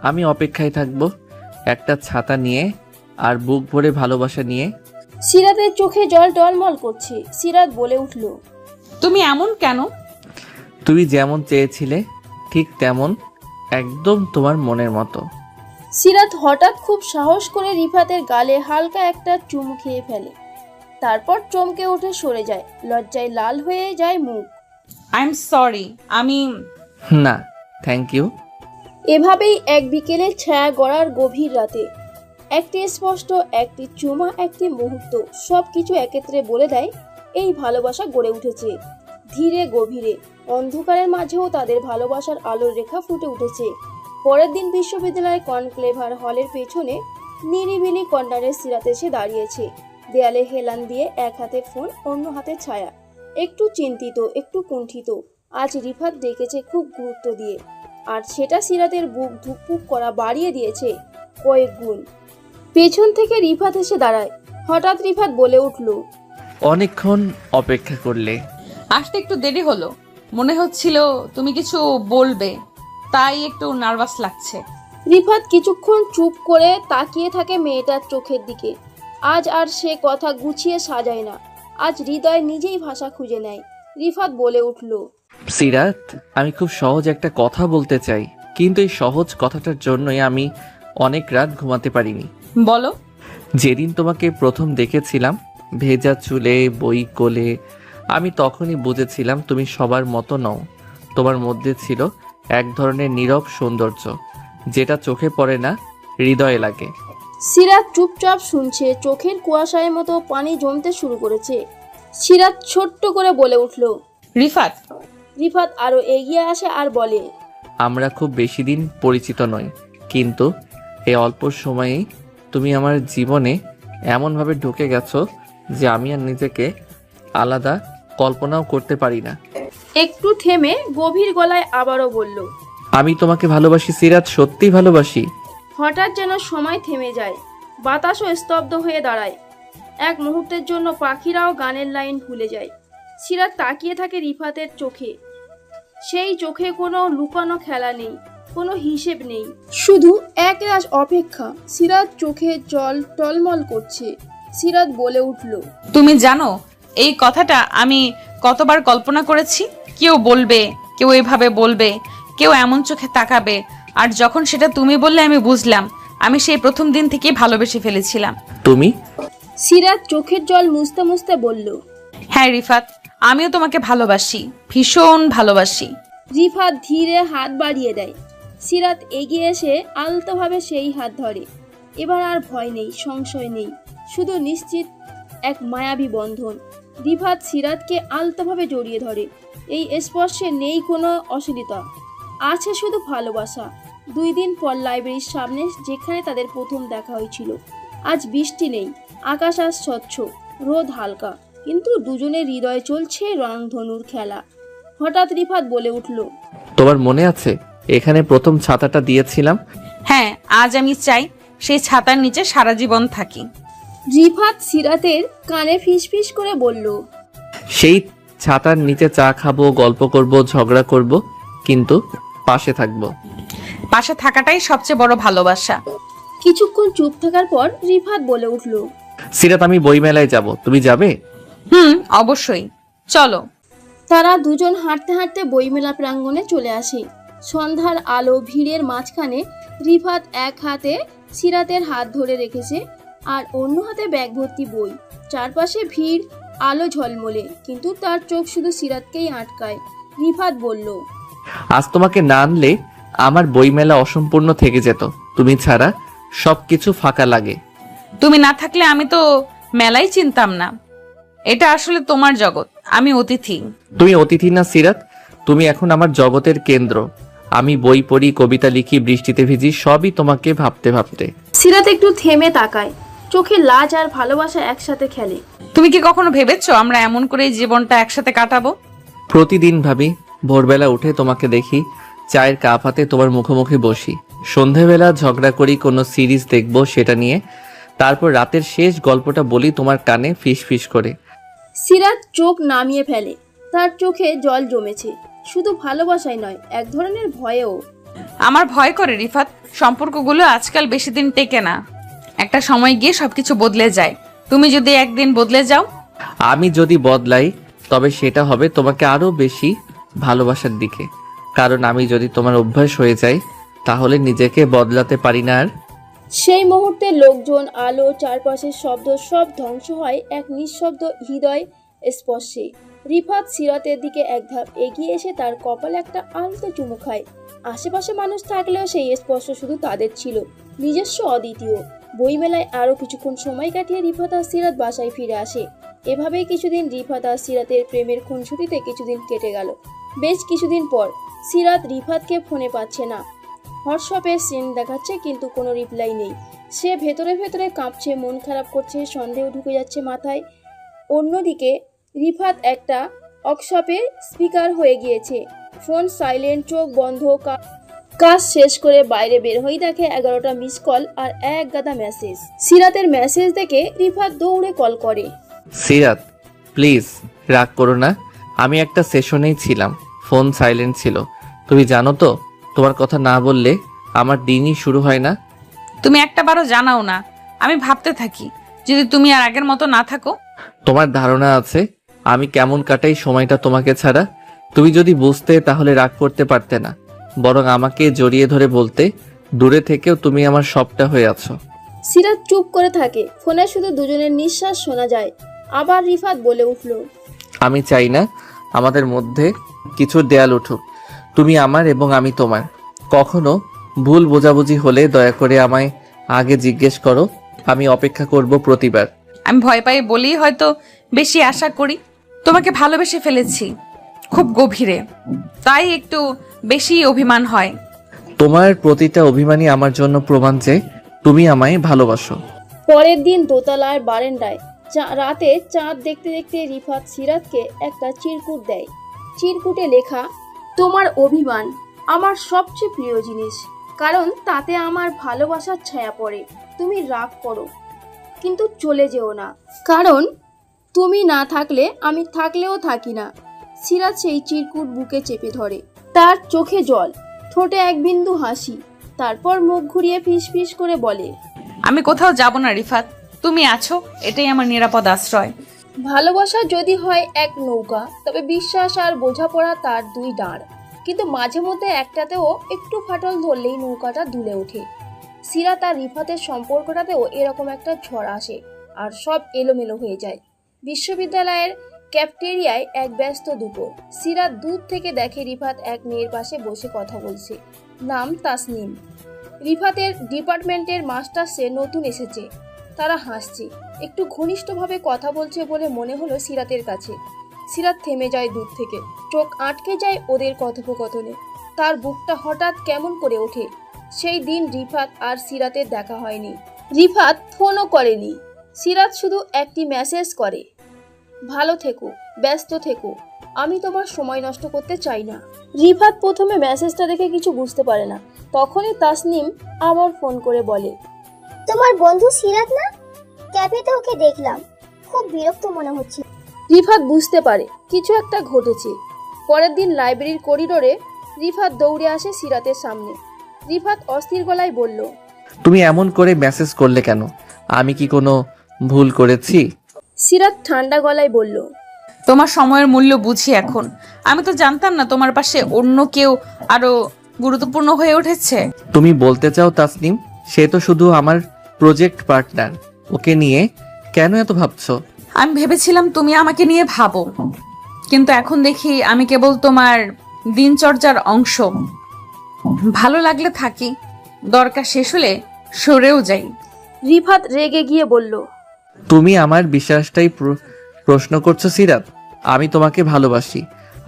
আমি অপেক্ষায় থাকবো, একটা ছাতা নিয়ে আর বুক ভরে ভালোবাসা নিয়ে। সিরাতের চোখে জল টলমল করছে। সিরাত বলে উঠল, তুমি এমন কেন? তুমি যেমন চেয়েছিলে ঠিক তেমন, একদম তোমার মনের মতো। সিরাত হঠাৎ খুব সাহস করে রিফাতের গালে হালকা একটা চুমু খেয়ে ফেলে, তারপর চমকে উঠে সরে যায়। লজ্জায় লাল হয়ে যায় মুখ। আই এম সরি, আমি না, থ্যাংক ইউ। এভাবেই এক বিকেলে ছায়া গড়ার গভীর রাতে একটি স্পষ্ট, একটি চুমা, একটি মুহূর্ত, সবকিছু একত্রে বলে দেয় এই ভালোবাসা গড়ে উঠেছে ধীরে গভীরে। অন্ধকারের মাঝেও তাদের ভালোবাসার আলোর রেখা ফুটে উঠেছে। পরের দিন বিশ্ববিদ্যালয়ের কনক্লেভার হলের পেছনে নিরিবিলি কর্নারে সিরাত এসে দাঁড়িয়েছে, দেয়ালে হেলান দিয়ে, এক হাতে ফোন, অন্য হাতে ছায়া। একটু চিন্তিত, একটু কুণ্ঠিত। আজ রিফাত ডেকেছে খুব গুরুত্ব দিয়ে, আর সেটা সিরাতের বুক ধুকপুক করা বাড়িয়ে দিয়েছে কয়েক গুণ। পেছন থেকে রিফাত এসে দাঁড়ায়। হঠাৎ রিফাত বলে উঠল, অনেকক্ষণ অপেক্ষা করলে। আসতে একটু দেরি হলো, মনে হচ্ছিল তুমি কিছু বলবে, তাই একটু নার্ভাস লাগছে। রিফাত কিছুক্ষণ চুপ করে তাকিয়ে থাকে মেয়েটার চোখের দিকে। আজ আর সে কথা গুছিয়ে সাজায় না, আজ হৃদয় নিজেই ভাষা খুঁজে নেয়। রিফাত বলে উঠল, সিরাত, আমি খুব সহজ একটা কথা বলতে চাই, কিন্তু এই সহজ কথাটার জন্যই আমি অনেক রাত ঘুমাতে পারিনি। বলো। যেদিন তোমাকে প্রথম দেখেছিলাম, ভেজা চুলে, বই কোলে, আমি তখনই বুঝেছিলাম তুমি সবার মতো নও। তোমার মধ্যে ছিল এক ধরনের নীরব সৌন্দর্য, যেটা চোখে পড়ে না, হৃদয়ে লাগে। সিরাত চুপচাপ শুনছে, চোখের কুয়াশার মতো পানি জমতে শুরু করেছে। সিরাত ছোট্ট করে বলে উঠল, রিফাত। রিফাত আরো এগিয়ে আসে আর বলে, আমরা খুব বেশি দিন পরিচিত নই, কিন্তু এই অল্প সময়েই তুমি আমার জীবনে এমনভাবে ঢুকে গেছো যে আমি আর নিজেকে আলাদা কল্পনাও করতে পারি না। একটু থেমে গভীর গলায় আবারও বলল। আমি তোমাকে ভালোবাসি সিরাত, সত্যি ভালোবাসি। হঠাৎ যেন সময় থেমে যায়, বাতাসও স্তব্ধ হয়ে দাঁড়ায়। এক মুহূর্তের জন্য পাখিরাও গানের লাইন ভুলে যায়। সিরাত তাকিয়ে থাকে রিফাতের চোখে। সেই চোখে কোনো লুকানো খেলা নেই, কোনো হিসেব নেই, শুধু একরাশ অপেক্ষা। সিরাত চোখে জল টলমল করছে। সিরাত বলে উঠল, তুমি জানো এই কথাটা আমি কতবার কল্পনা করেছি। কেউ বলবে, কেউ এভাবে বলবে, কেউ এমন চোখে তাকাবে, আর যখন সেটা তুমি বললে আমি বুঝলাম আমি সেই প্রথম দিন থেকেই ভালোবেসে ফেলেছিলাম। তুমি? সিরাত চোখের জল মুছতে মুছতে বলল, হ্যাঁ রিফাত, আমিও তোমাকে ভালোবাসি, ভীষণ ভালোবাসি। রিফাত ধীরে হাত বাড়িয়ে দেয়। সিরাত এগিয়ে এসে আলতোভাবে সেই হাত ধরে। এবার আর ভয় নেই, সংশয় নেই, শুধু নিশ্চিত এক মায়াবী বন্ধন। রিফাত সিরাতকে আলতোভাবে জড়িয়ে ধরে। এই স্পর্শে নেই কোনো অশ্লীলতা, আছে শুধু ভালোবাসা। 2 দিন পর লাইব্রেরির সামনে, যেখানে তাদের প্রথম দেখা হয়েছিল। আজ বৃষ্টি নেই, আকাশ আজ স্বচ্ছ, রোদ হালকা, কিন্তু দুজনের হৃদয়ে চলছে রংধনুর খেলা। হঠাৎ রিফাত বলে উঠল, তোমার মনে আছে এখানে প্রথম ছাতাটা দিয়েছিলাম? হ্যাঁ, আজ আমি চাই সেই ছাতার নিচে সারা জীবন থাকি। রিফাত সিরাতের কানে ফিসফিস করে বলল, সেই ছাতার নিচে চা খাবো, গল্প করব, ঝগড়া করব, কিন্তু পাশে থাকবো। পাশে থাকাটাই সবচেয়ে বড় ভালোবাসা। কিছুক্ষণ চুপ থাকার পর রিফাত বলে উঠল, সিরাত, আমি বইমেলায় যাব, তুমি যাবে? অবশ্যই, চলো। তারা দুজন হাঁটতে হাঁটতে বইমেলা প্রাঙ্গণে চলে আসে। সন্ধ্যার আলো, ভিড়ের মাঝখানে রিফাত এক হাতে সিরাতের হাত ধরে রেখেছে, আর অন্য হাতে ব্যাগ ভর্তি বই। চারপাশে ভিড়, আলো ঝলমলে, কিন্তু তার চোখ শুধু সিরাতকেই আটকায়। রিফাত বলল, আজ তোমাকে না আনলে আমার বইমেলা অসম্পূর্ণ থেকে যেত। তুমি ছাড়া সবকিছু ফাঁকা লাগে। তুমি না থাকলে আমি তো মেলাই চিনতাম না। এটা আসলে তোমার জগৎ, আমি অতিথি। তুমি অতিথি না সিরাত, তুমি এখন আমার জগতের কেন্দ্র। আমি বই পড়ি, কবিতা লিখি, বৃষ্টিতে ভিজি, সবই তোমাকে ভাবতে ভাবতে। সিরাত একটু থেমে তাকায়, চোখে লাজ আর ভালোবাসা একসাথে খেলে। তুমি কি কখনো ভেবেছো আমরা এমন করে জীবনটা একসাথে কাটাবো? প্রতিদিন ভাবি, ভোরবেলা উঠে তোমাকে দেখি, চায়ের কাপ হাতে তোমার মুখোমুখি বসি, সন্ধেবেলা ঝগড়া করি, কোনো সিরিজ দেখবো সেটা নিয়ে, তারপর রাতের শেষ গল্পটা বলি তোমার কানে ফিস ফিস করে। সিরাত চোখ নামিয়ে ফেলে, তার চোখে জল জমেছে, শুধু ভালোবাসাই নয়, এক ধরনের ভয়েও। আমার ভয় করে রিফাত, সম্পর্কগুলো আজকাল বেশি দিন টেকে না। একটা সময় গিয়ে সবকিছু বদলে যায়। তুমি যদি একদিন বদলে যাও। আমি যদি বদলাই, তবে সেটা হবে তোমাকে আরো বেশি ভালোবাসার দিকে। কারণ আমি যদি তোমার অভ্যাস হয়ে যাই, তাহলে নিজেকে বদলাতে পারি না আর। সেই মুহূর্তে লোকজন, আলো, চারপাশের শব্দ সব ধ্বংস হয় এক নিঃশব্দ হৃদয় স্পর্শে। রিফাত সিরাতের দিকে এক ধাপ এগিয়ে এসে তার কপালে একটা আলতো চুমু খায়। আশেপাশে মানুষ থাকলেও সেই স্পর্শ শুধু তাদের ছিল, নিজস্ব, অদ্বিতীয়। বইমেলায় আরও কিছুক্ষণ সময় কাটিয়ে রিফাত আর সিরাত বাসায় ফিরে আসে। এভাবেই কিছুদিন রিফাত আর সিরাতের প্রেমের খুনসুটিতে কিছুদিন কেটে গেল। বেশ কিছুদিন পর সিরাত রিফাতকে ফোনে পাচ্ছে না। হোয়াটসঅ্যাপে সিন দেখাচ্ছে, কিন্তু কোনো রিপ্লাই নেই। সে ভেতরে ভেতরে কাঁপছে, মন খারাপ করছে, সন্দেহ ঢুকে যাচ্ছে মাথায়। অন্যদিকে রিফাত একটা ওয়ার্কশপে স্পিকার হয়ে গিয়েছে। ফোন সাইলেন্ট, চোখ বন্ধ। কাজ শেষ করে বাইরে বের হয়ে দেখে 11টা মিস কল আর এক গাদা মেসেজ। সিরাতের মেসেজ দেখে রিফাত দৌড়ে কল করে। সিরাত, প্লিজ রাগ করো না, আমি একটা সেশনেই ছিলাম, ফোন সাইলেন্ট ছিল। তুমি জানো তো, তোমার কথা না বললে আমার দিনই শুরু হয় না। তুমি একটা বারও জানাও না। আমি ভাবতে থাকি যদি তুমি আর আগের মতো না থাকো। তোমার ধারণা আছে আমি কেমন কাটাই সময়টা তোমাকে ছাড়া? তুমি যদি বুঝতে, তাহলে রাগ করতে পারতে না, বরং আমাকে জড়িয়ে ধরে বলতে, দূরে থেকেও তুমি আমার সবটা হয়ে আছো। সিরাত চুপ করে থাকে, ফোনে শুধু দুজনের নিঃশ্বাস শোনা যায়। আবার রিফাত বলে উঠল, আমি চাই না আমাদের মধ্যে কিছু দেয়াল উঠুক। তুমি আমার এবং আমি তোমার। কখনো ভুল বোঝাবুঝি হলে দয়া করে আমায় আগে জিজ্ঞেস করো, আমি অপেক্ষা করব প্রতিবার। আমি ভয় পাই বলেই হয়তো বেশি আশা করি। তোমাকে ভালোবেসে ফেলেছি খুব গভীরে, তাই একটু বেশি অভিমান হয়। তোমার প্রতিটা অভিমানই আমার জন্য প্রমাণ যে তুমি আমায় ভালোবাসো। পরের দিন দোতলার বারান্দায় রাতে চাঁদ দেখতে দেখতে রিফাত সিরাতকে একটা চিরকুট দেয়। চিরকুটে লেখা, তোমার অভিমান আমার সবচেয়ে প্রিয় জিনিস, কারণ তাতে আমার ভালোবাসার ছায়া পড়ে। তুমি রাগ করো কিন্তু চলে যেও না, কারণ তুমি না থাকলে আমি থাকলেও থাকি না। সিরাত সেই চিরকুট বুকে চেপে ধরে, তার চোখে জল, ঠোঁটে এক বিন্দু হাসি, তারপর মুখ ঘুরিয়ে ফিস ফিস করে বলে, আমি কোথাও যাব না রিফাত, তুমি আছো, এটাই আমার নিরাপদ আশ্রয়। ভালোবাসা যদি হয় এক নৌকা, তবে বিশ্বাস আর বোঝাপড়া তার দুই দাঁড়। কিন্তু মাঝে মধ্যে একটাতেও একটু ফাটল ধরলেই নৌকাটা দুলে ওঠে। সিরাত আর রিফাতের সম্পর্কটাতেও এরকম একটা ঝড় আসে আর সব এলোমেলো হয়ে যায়। বিশ্ববিদ্যালয়ের ক্যাফটেরিয়ায় এক ব্যস্ত দুপুর। সিরাত দূর থেকে দেখে রিফাত এক মেয়ের পাশে বসে কথা বলছে, নাম তাসনিম। রিফাতের ডিপার্টমেন্টের মাস্টার সে নতুন এসেছে। তারা হাসছে, একটু ঘনিষ্ঠভাবে কথা বলছে বলে মনে হলো সিরাতের কাছে। সিরাত থেমে যায় দূর থেকে, চোখ আটকে যায় ওদের কথোপকথনে। তার বুকটা হঠাৎ কেমন করে ওঠে। সেই দিন রিফাত আর সিরাতের দেখা হয়নি। রিফাত ফোনও করেনি। সিরাত শুধু একটি মেসেজ করে, ভালো থেকো, ব্যস্ত থেকো, আমি তোমার সময় নষ্ট করতে চাই না। রিফাত প্রথমে মেসেজটা দেখে কিছু বুঝতে পারে না। তখনই তাসনিম আবার ফোন করে বলে, তোমার বন্ধু সিরাত না? ক্যাফেতে ওকে দেখলাম, খুব বিরক্ত মনে হচ্ছে। রিফাত বুঝতে পারে কিছু একটা ঘটেছে। পরের দিন লাইব্রেরির করিডোরে রিফাত দৌড়ে আসে সিরাতের সামনে। রিফাত অস্থির গলায় বলল, তুমি এমন করে মেসেজ করলে কেন? আমি কি কোনো ভুল করেছি? সিরাত ঠান্ডা গলায় বলল, তোমার সময়ের মূল্য বুঝি এখন। আমি তো জানতাম না তোমার পাশে অন্য কেউ আরো গুরুত্বপূর্ণ হয়ে উঠেছে। তুমি বলতে চাও তাসনিম সে তো শুধু আমার প্রজেক্ট পার্টনার, ওকে নিয়ে কেন এত ভাবছো? আমি ভেবেছিলাম তুমি আমাকে নিয়ে ভাবো, কিন্তু এখন দেখি আমি কেবল তোমার দিনচর্যার অংশ। ভালো লাগলে থাকি, দরকার শেষ হলে সরেও যাই। রিফাত রেগে গিয়ে বলল, তুমি আমার বিশ্বাসটাই প্রশ্ন করছো সিরাত? আমি তোমাকে ভালোবাসি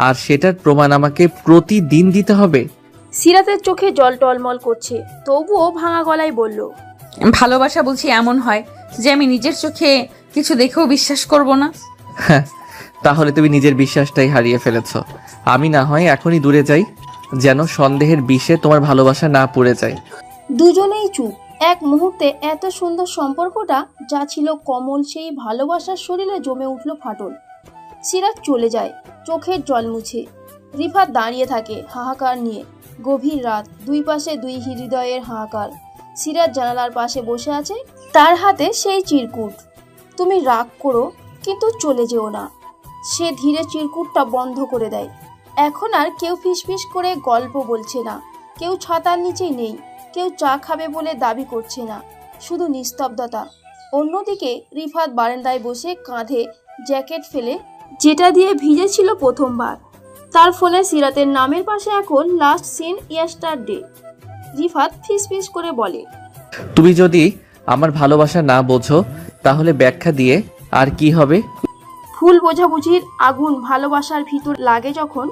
আর সেটার প্রমাণ আমাকে প্রতিদিন দিতে হবে? সিরাতের চোখে জল টলমল করছে, তবুও ভাঙা গলায় বলল, ভালোবাসা বলছি এমন হয় যে আমি নিজের চোখে কিছু দেখেও বিশ্বাস করব না। হ্যাঁ, তাহলে তুমি নিজের বিশ্বাসটাই হারিয়ে ফেলেছো। আমি না হয় এখনই দূরে যাই, যেন সন্দেহের বিষে তোমার ভালোবাসা না পড়ে যায়। দুজনেই চুপ। এক মুহূর্তে এত সুন্দর সম্পর্কটা যা ছিল কমল, সেই ভালোবাসার শরীরে জমে উঠল ফাটল। সিরাত চলে যায়, চোখের জল মুছে। রিফাত দাঁড়িয়ে থাকে হাহাকার নিয়ে। গভীর রাত, দুই পাশে দুই হৃদয়ের হাহাকার। সিরাত জানালার পাশে বসে আছে, তার হাতে সেই চিরকুট। তুমি রাগ করো কিন্তু চলে যেও না। সে ধীরে চিরকুটটা বন্ধ করে দেয়। এখন আর কেউ ফিসফিস করে গল্প বলছে না, কেউ ছাতার নিচেই নেই, কেউ চা খাবে বলে দাবি করছে না, শুধু নিস্তব্ধতা। অন্যদিকে রিফাত বারান্দায় বসে কাঁধে জ্যাকেট ফেলে, যেটা দিয়ে ভিজেছিল প্রথমবার। তার ফোনে সিরাতের নামের পাশে এখন লাস্ট সিন ইয়েস্টারডে। রিফাত ফিসফিস করে বলে, তুমি যদি আমার ভালোবাসা না বোঝো তাহলে ব্যাখ্যা দিয়ে আর কি হবে? ভুল বোঝাবুঝির আগুন ভালোবাসার ভিতর লাগে যখন,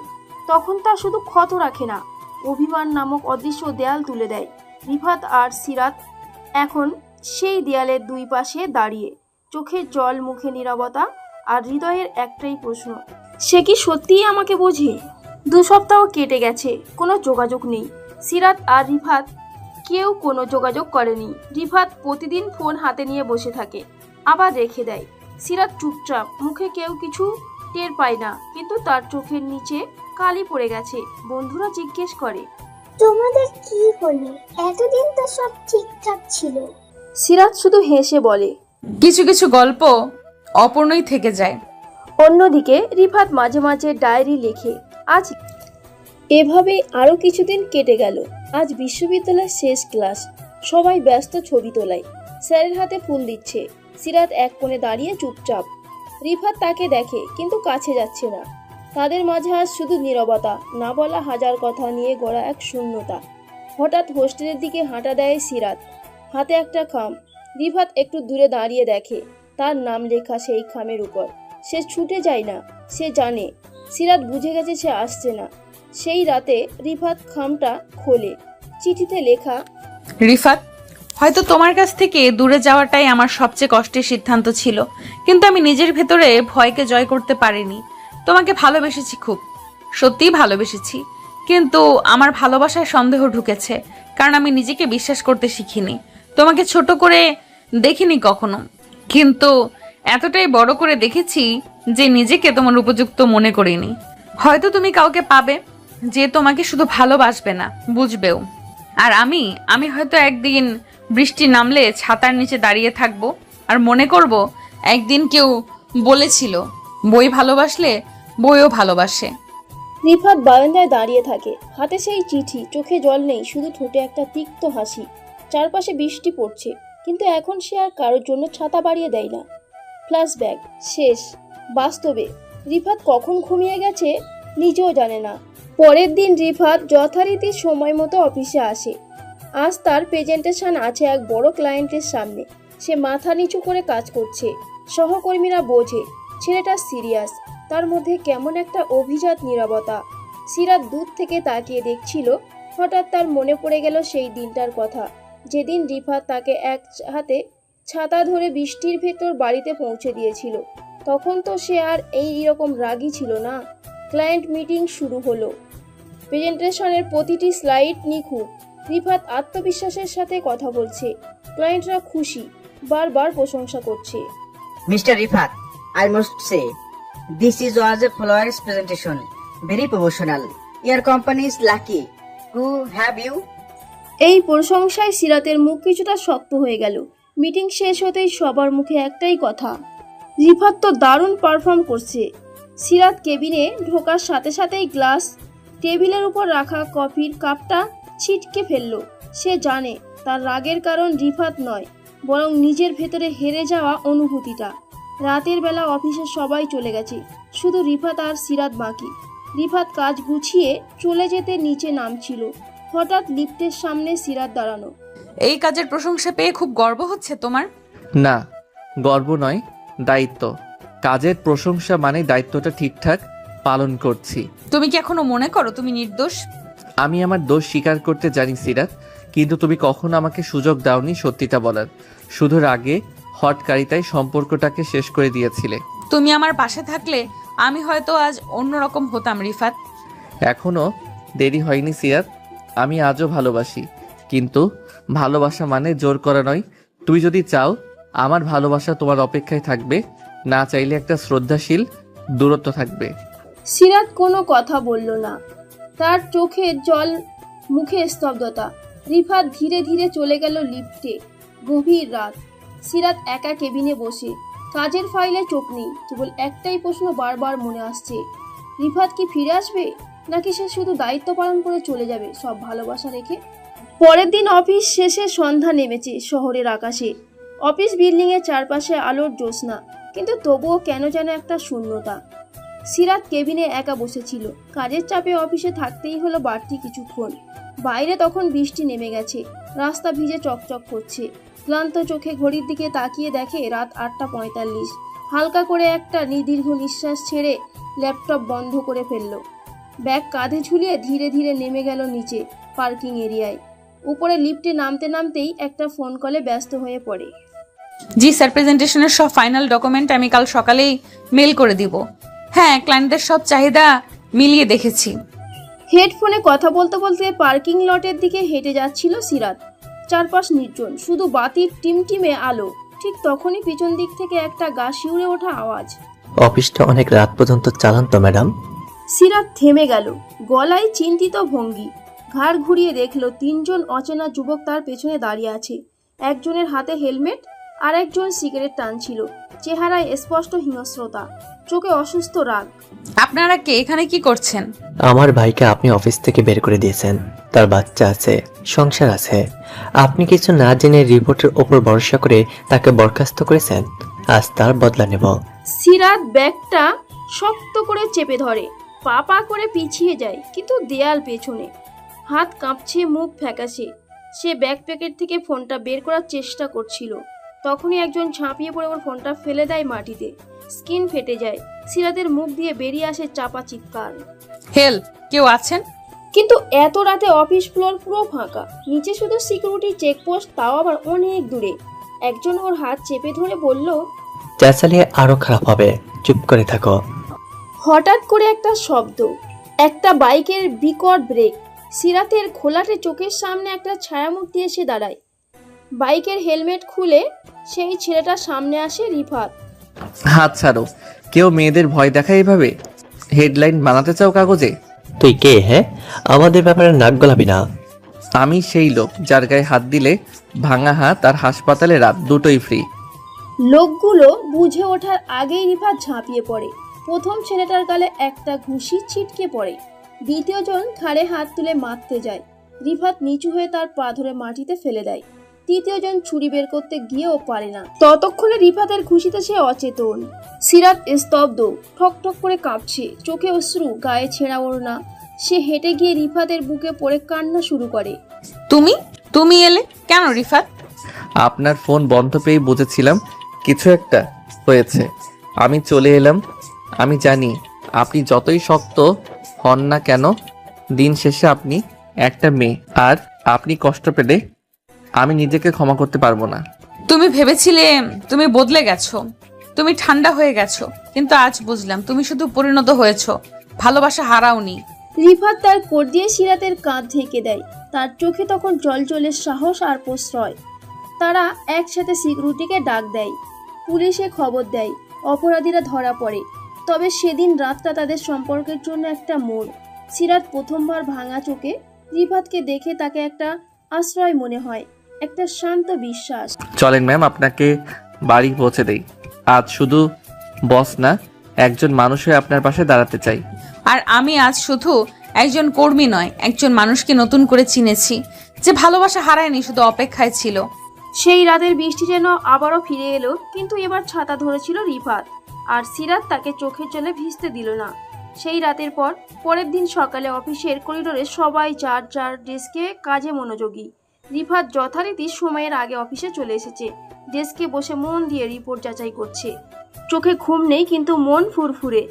তখন তা শুধু ক্ষত রাখে না, অভিমান নামক অদৃশ্য দেয়াল তুলে দেয়। রিফাত আর সিরাত এখন সেই দেয়ালের দুই পাশে দাঁড়িয়ে, চোখের জল, মুখে নীরবতা, আর হৃদয়ের একটাই প্রশ্ন, সে কি সত্যিই আমাকে বোঝে? 2 সপ্তাহ কেটে গেছে, কোনো যোগাযোগ নেই। সিরাত আর রিফাত কেউ কোনো যোগাযোগ করেনি। রিফাত প্রতিদিন ফোন হাতে নিয়ে বসে থাকে, আবার রেখে দেয়। সিরাত চুপচাপ, মুখে কেউ কিছু টের পায় না, কিন্তু তার চোখের নিচে কালি পড়ে গেছে। বন্ধুরা জিজ্ঞেস করে, তোমাদের কি হলো? এতদিন তো সব ঠিকঠাক ছিল। সিরাত শুধু হেসে বলে, কিছু কিছু গল্প অপূর্ণই থেকে যায়। অন্যদিকে রিফাত মাঝে মাঝে ডায়েরি লেখে। আজ এভাবে আরো কিছুদিন কেটে গেল। আজ বিশ্ববিদ্যালয়ের শেষ ক্লাস, সবাই ব্যস্ত ছবি তোলায়, স্যারের হাতে ফুল দিচ্ছে। সিরাত এক কোণে দাঁড়িয়ে চুপচাপ। রিফাত তাকে দেখে কিন্তু কাছে যাচ্ছে না। তাদের মাঝে আজ শুধু নীরবতা, না বলা হাজার কথা নিয়ে গড়া এক শূন্যতা। হঠাৎ হোস্টেলের দিকে হাঁটা দেয় সিরাত, হাতে একটা খাম। রিফাত একটু দূরে দাঁড়িয়ে দেখে তার নাম লেখা সেই খামের উপর। সে ছুটে যায় না, সে জানে সিরাত বুঝে গেছে সে আসছে না। সেই রাতে রিফাত খামটা খোলে, চিঠিতে লেখা, রিফাত, হয়তো তোমার কাছ থেকে দূরে যাওয়াটাই আমার সবচেয়ে কষ্টের সিদ্ধান্ত ছিল, কিন্তু আমি নিজের ভেতরে ভয়কে জয় করতে পারিনি। তোমাকে ভালোবেসেছি খুব, সত্যিই ভালোবেসেছি, কিন্তু আমার ভালোবাসায় সন্দেহ ঢুকেছে, কারণ আমি নিজেকে বিশ্বাস করতে শিখিনি। তোমাকে ছোট করে দেখিনি কখনো, কিন্তু এতটাই বড় করে দেখেছি যে নিজেকে তোমার উপযুক্ত মনে করিনি। হয়তো তুমি কাউকে পাবে যে তোমাকে শুধু ভালোবাসবে না, বুঝবেও। আর আমি হয়তো একদিন বৃষ্টি নামলে ছাতার নিচে দাঁড়িয়ে থাকবো আর মনে করব একদিন কেউ বলেছিল বই ভালোবাসলে বইও ভালোবাসে। রিফাত বারান্দায় দাঁড়িয়ে থাকে, হাতে সেই চিঠি, চোখে জল নেই, শুধু ঠোঁটে একটা তিক্ত হাসি। চারপাশে বৃষ্টি পড়ছে, কিন্তু এখন সে আর কারোর জন্য ছাতা বাড়িয়ে দেয় না। ফ্ল্যাশব্যাক শেষ। বাস্তবে রিফাত কখন ঘুমিয়ে গেছে নিজেও জানে না। পরের দিন রিফাত যথারীতি সময় মতো অফিসে আসে। আজ তার প্রেজেন্টেশন আছে এক বড় ক্লায়েন্টের সামনে। সে মাথা নিচু করে কাজ করছে। সহকর্মীরা বোঝে ছেলেটা সিরিয়াস, তার মধ্যে কেমন একটা অভিজাত নীরবতা। সিরাত দূর থেকে তাকিয়ে দেখছিল। হঠাৎ তার মনে পড়ে গেল সেই দিনটার কথা, যেদিন রিফাত তাকে এক হাতে ছাতা ধরে বৃষ্টির ভেতর বাড়িতে পৌঁছে দিয়েছিল। তখন তো সে আর এইরকম রাগী ছিল না। ক্লায়েন্ট মিটিং শুরু হলো। প্রেজেন্টেশনের প্রতিটি স্লাইড নিখুঁত। রিফাত আত্মবিশ্বাসের সাথে কথা বলছে। ক্লায়েন্টরা খুশি, বারবার প্রশংসা করছে। Mr. Rifat, I must say, this is was a flawless presentation, very professional. Your company is lucky to have you. এই প্রশংসায় সিরাতের মুখ কিছুটা শক্ত হয়ে গেল। মিটিং শেষ হতেই সবার মুখে একটাই কথা, রিফাত তো দারুণ পারফর্ম করছে। সিরাত কেবিনে ঢোকার সাথে সাথেই গ্লাস টেবিলের উপর রাখা কফির কাপটা ছিটকে ফেলল। সে জানে তার রাগের কারণ রিফাত নয়, বরং নিজের ভেতরে হেরে যাওয়া অনুভূতিটা। রাতের বেলা অফিসে সবাই চলে গেছে, শুধু রিফাত আর সিরাত বাকি। রিফাত কাজ গুছিয়ে চলে যেতে নিচে নামছিল, হঠাৎ লিফটের সামনে সিরাত দাঁড়ানো। এই কাজের প্রশংসা পেয়ে খুব গর্ব হচ্ছে তোমার? না, গর্ব নয়, দায়িত্ব। কাজের প্রশংসা মানে দায়িত্বটা ঠিকঠাক পালন করছি। তুমি কি এখনো মনে করো তুমি নির্দোষ? আমি আমার দোষ স্বীকার করতে জানি সিরাত, কিন্তু তুমি কখনো আমাকে সুযোগ দাওনি সত্যিটা বলার। শুধু রাগে হটকারিতায় সম্পর্কটাকে শেষ করে দিয়েছিলে। তুমি আমার পাশে থাকলে আমি হয়তো আজ অন্যরকম হতাম রিফাত। এখনো দেরি হয়নি সিরাত, আমি আজও ভালোবাসি, কিন্তু ভালোবাসা মানে জোর করা নয়। তুমি যদি চাও আমার ভালোবাসা তোমার অপেক্ষায় থাকবে, না চাইলে একটা শ্রদ্ধাশীল দূরত্ব থাকবে। সিরাত কোনো কথা বলল না, তার চোখে জল, মুখে স্তব্ধতা। রিফাত ধীরে ধীরে চলে গেল লিফটে। গভীর রাত, সিরাত একা কেবিনে বসে। কাজের ফাইলে চোখ নেই, কেবল একটাই প্রশ্ন বারবার মনে আসছে, রিফাত কি ফিরে আসবে, নাকি সে শুধু দায়িত্ব পালন করে চলে যাবে সব ভালোবাসা রেখে। পরের দিন অফিস শেষে সন্ধ্যা নেমেছে শহরের আকাশে। অফিস বিল্ডিংয়ের চারপাশে আলোর জ্যোৎস্না, কিন্তু তবুও কেন যেন একটা শূন্যতা। সিরাত কেবিনে একা বসেছিল। কাজের চাপে অফিসে থাকতেই হলো বাড়তি কিছুক্ষণ। বাইরে তখন বৃষ্টি নেমে গেছে, রাস্তা ভিজে চকচক করছে। ক্লান্ত চোখে ঘড়ির দিকে তাকিয়ে দেখে রাত 8:45। হালকা করে একটা দীর্ঘ নিঃশ্বাস ছেড়ে ল্যাপটপ বন্ধ করে ফেলল। ব্যাগ কাঁধে ঝুলিয়ে ধীরে ধীরে নেমে গেল নিচে পার্কিং এরিয়ায়। উপরে লিফটে নামতে নামতেই একটা ফোন কলে ব্যস্ত হয়ে পড়ে। জি স্যার, প্রেজেন্টেশনের সব ফাইনাল ডকুমেন্ট আমি কাল সকালেই মেল করে দিব। হ্যাঁ, ক্লায়েন্টদের সব চাহিদা মিলিয়ে দেখেছি। হেডফোনে কথা বলতে বলতে পার্কিং লটের দিকে হেঁটে যাচ্ছিল সিরাত। চারপাশ নির্জন, শুধু বাতির টিমটিমে আলো। ঠিক তখনই পিছন দিক থেকে একটা গা শিউরে ওঠা আওয়াজ। অফিসটা অনেক রাত পর্যন্ত চালান তো ম্যাডাম? সিরাত থেমে গেল, গলায় চিন্তিত ভঙ্গি। ঘাড় ঘুরিয়ে দেখল 3 জন অচেনা যুবক তার পেছনে দাঁড়িয়ে আছে। একজনের হাতে হেলমেট, আর একজন সিগারেট টানছিল। চেহারায় স্পষ্ট হিংস্রতা, চোখে অসুস্থ রাগ। আপনারা কে, এখানে কি করছেন? আমার ভাইকে আপনি অফিস থেকে বের করে দিয়েছেন। তার বাচ্চা আছে, সংসার আছে। আপনি কিছু না জেনে রিপোর্টের ওপর ভরসা করে তাকে বরখাস্ত করেছেন। আজ তার বদলা নেব। সিরাত ব্যাগটা শক্ত করে চেপে ধরে, পা পা করে পিছিয়ে যায়, কিন্তু দেয়াল পেছনে। হাত কাঁপছে, মুখ ফ্যাকাশে। সে ব্যাগ প্যাকেট থেকে ফোনটা বের করার চেষ্টা করছিল। তখনই একজন ঝাঁপিয়ে পড়ে ওর ফোনটা ফেলে দেয় মাটিতে। স্কিন ফেটে যায়। সিরাতের মুখ দিয়ে বেরিয়ে আসে চাপা চিৎকার। হেল্প, কেউ আছেন? কিন্তু এত রাতে অফিস ফ্লোর পুরো ফাঁকা। নিচে শুধু সিকিউরিটি চেকপোস্ট, তাও আবার অনেক দূরে। একজন ওর হাত চেপে ধরে বলল, চেঁচালে আরো খারাপ হবে, চুপ করে থাকো। হঠাৎ করে একটা শব্দ, একটা বাইকের বিকট ব্রেক। সিরাতের ঘোলাটে চোখের সামনে একটা ছায়ামূর্তি এসে দাঁড়ায়। বাইকের হেলমেট খুলে সেই ছেলেটার সামনে আসে রিফাত। হাত ছাড়ো। কেউ মেয়েদের ভয় দেখায় এভাবে? হেডলাইন বানাতে চাও কাগজে? তুই কে? হ্যাঁ, আমাদের ব্যাপারে নাক গলাবি না। আমি সেই লোক যার গায়ে হাত দিলে ভাঙা হাত আর হাসপাতালে রাত দুটোই ফ্রি। লোকগুলো বুঝে ওঠার আগেই রিফাত ঝাঁপিয়ে পড়ে। প্রথম ছেলেটার গালে একটা ঘুষি ছিটকে পড়ে। দ্বিতীয়জন ঘাড়ে হাত তুলে মারতে যায়। রিফাত নিচু হয়ে তার পা ধরে মাটিতে ফেলে দেয়। তৃতীয়জন ছুরি বের করতে গিয়েও পারে না। ততক্ষণে রিফাতের ঘুষিতে সে অচেতন। সিরাত স্তব্ধ, ঠক ঠক করে কাঁপছে, চোখে অশ্রু, গায়ে ছেঁড়া ওড়না। সে হেঁটে গিয়ে রিফাতের বুকে পড়ে কান্না শুরু করে। তুমি এলে কেন রিফাত? আপনার ফোন বন্ধ পেয়ে বুঝেছিলাম কিছু একটা হয়েছে। আমি চলে এলাম। আমি জানি আপনি যতই শক্ত হন না কেন, দিন শেষে আপনি একটা মেয়ে, আর আপনি কষ্ট পেলে আমি নিজেকে ক্ষমা করতে পারবো না। তুমি ভেবেছিলে তুমি বদলে গেছো, তুমি ঠান্ডা হয়ে গেছো, কিন্তু আজ বুঝলাম তুমি শুধু পরিণত হয়েছো, ভালোবাসা হারাওনি। রিফাত তার কোট দিয়ে সিরাতের কাঁধ ঢেকে দেয়। তার চোখে তখন জলজলের সাহস আর প্রশ্রয়। তারা একসাথে সিকিউরিটিকে ডাক দেয়। পুলিশে খবর দেয়। অপরাধীরা ধরা পড়ে। তবে সেদিন রাতটা তাদের সম্পর্কের জন্য একটা মোড়। সিরাত প্রথমবার ভাঙা চোখে রিফাতকে দেখে তাকে একটা আশ্রয় মনে হয়, একটা শান্ত বিশ্বাস। চলেন ম্যাম, আপনাকে বাড়ি পৌঁছে দেই। আজ শুধু বস না, একজন মানুষ হয়ে আপনার পাশে দাঁড়াতে চাই। আর আমি আজ শুধু একজন কর্মী নয়, একজন মানুষকে নতুন করে চিনেছি, যে ভালোবাসা হারায়নি, শুধু অপেক্ষায় ছিল। সেই রাতের বৃষ্টি যেন আবারও ফিরে এলো, কিন্তু এবার ছাতা ধরেছিল রিফাত। আর সিরাত তাকে চোখের জলে ভিজতে দিল না। সেই রাতের পরের দিন সকালে অফিসের করিডোরে সবাই যার যার ডেস্কে কাজে মনোযোগী। রিফাত যথারীতি সময়ের আগে অফিসে চলে এসেছে। ডেস্কে বসে মন দিয়ে রিপোর্ট যাচাই করছে। চোখে ঘুম নেই, কিন্তু মন ফুরফুরে।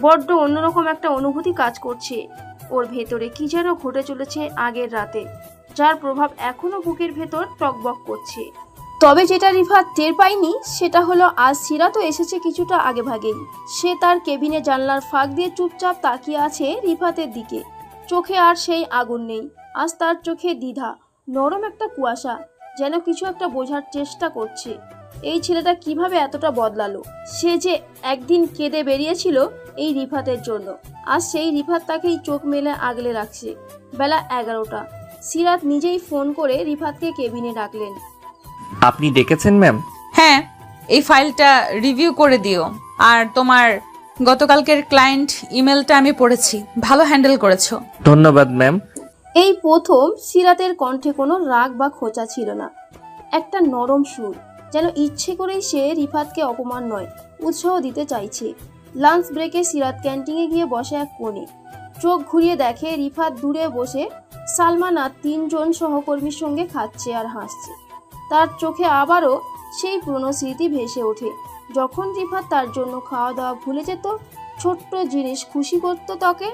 বড্ড অন্যরকম একটা অনুভূতি কাজ করছে ওর ভেতরে। কি যেন ঘটে চলেছে আগের রাতে, যার প্রভাব এখনো বুকের ভেতর টকবক করছে। তবে যেটা রিফাত টের পায়নি সেটা হলো আজ সিরাতও এসেছে কিছুটা আগে ভাগেই। সে তার কেবিনে জানলার ফাঁক দিয়ে চুপচাপ তাকিয়ে আছে রিফাতের দিকে। চোখে আর সেই আগুন নেই। আজ তার চোখে দ্বিধা, নরম একটা কুয়াশা, যেন কিছু একটা বোঝার চেষ্টা করছে। এই ছেলেটা কিভাবে এতটা বদলালো? সে যে একদিন কেঁদে বেরিয়েছিল এই রিফাতের জন্য, আজ সেই রিফাত তাকেই চোখ মেলে আগলে রাখছে। বেলা 11টা। সিরাত নিজেই ফোন করে রিফাতকে কেবিনে ডাকলেন। আপনি ডেকেছেন ম্যাম? হ্যাঁ, এই ফাইলটা রিভিউ করে দিও। আর তোমার গতকালকের ক্লায়েন্ট ইমেলটা আমি পড়েছি, ভালো হ্যান্ডেল করেছো। ধন্যবাদ ম্যাম। এই প্রথম সিরাতের কণ্ঠে কোনো রাগ বা খোঁচা ছিল না, একটা নরম সুর, যেন ইচ্ছে করেই সে রিফাতকে অপমান নয়, উৎসাহ দিতে চাইছে। লাঞ্চ ব্রেকে সিরাত ক্যান্টিনে গিয়ে বসে এক কোণে। চোখ ঘুরিয়ে দেখে রিফাত দূরে বসে সালমান আর 3জন সহকর্মীর সঙ্গে খাচ্ছে আর হাসছে। তার চোখে আবারও সেই পুরনো স্মৃতি ভেসে ওঠে, যখন রিফাত তার জন্য খাওয়া দাওয়া ভুলে যেত, ছোট্ট জিনিস খুশি করত তাকে।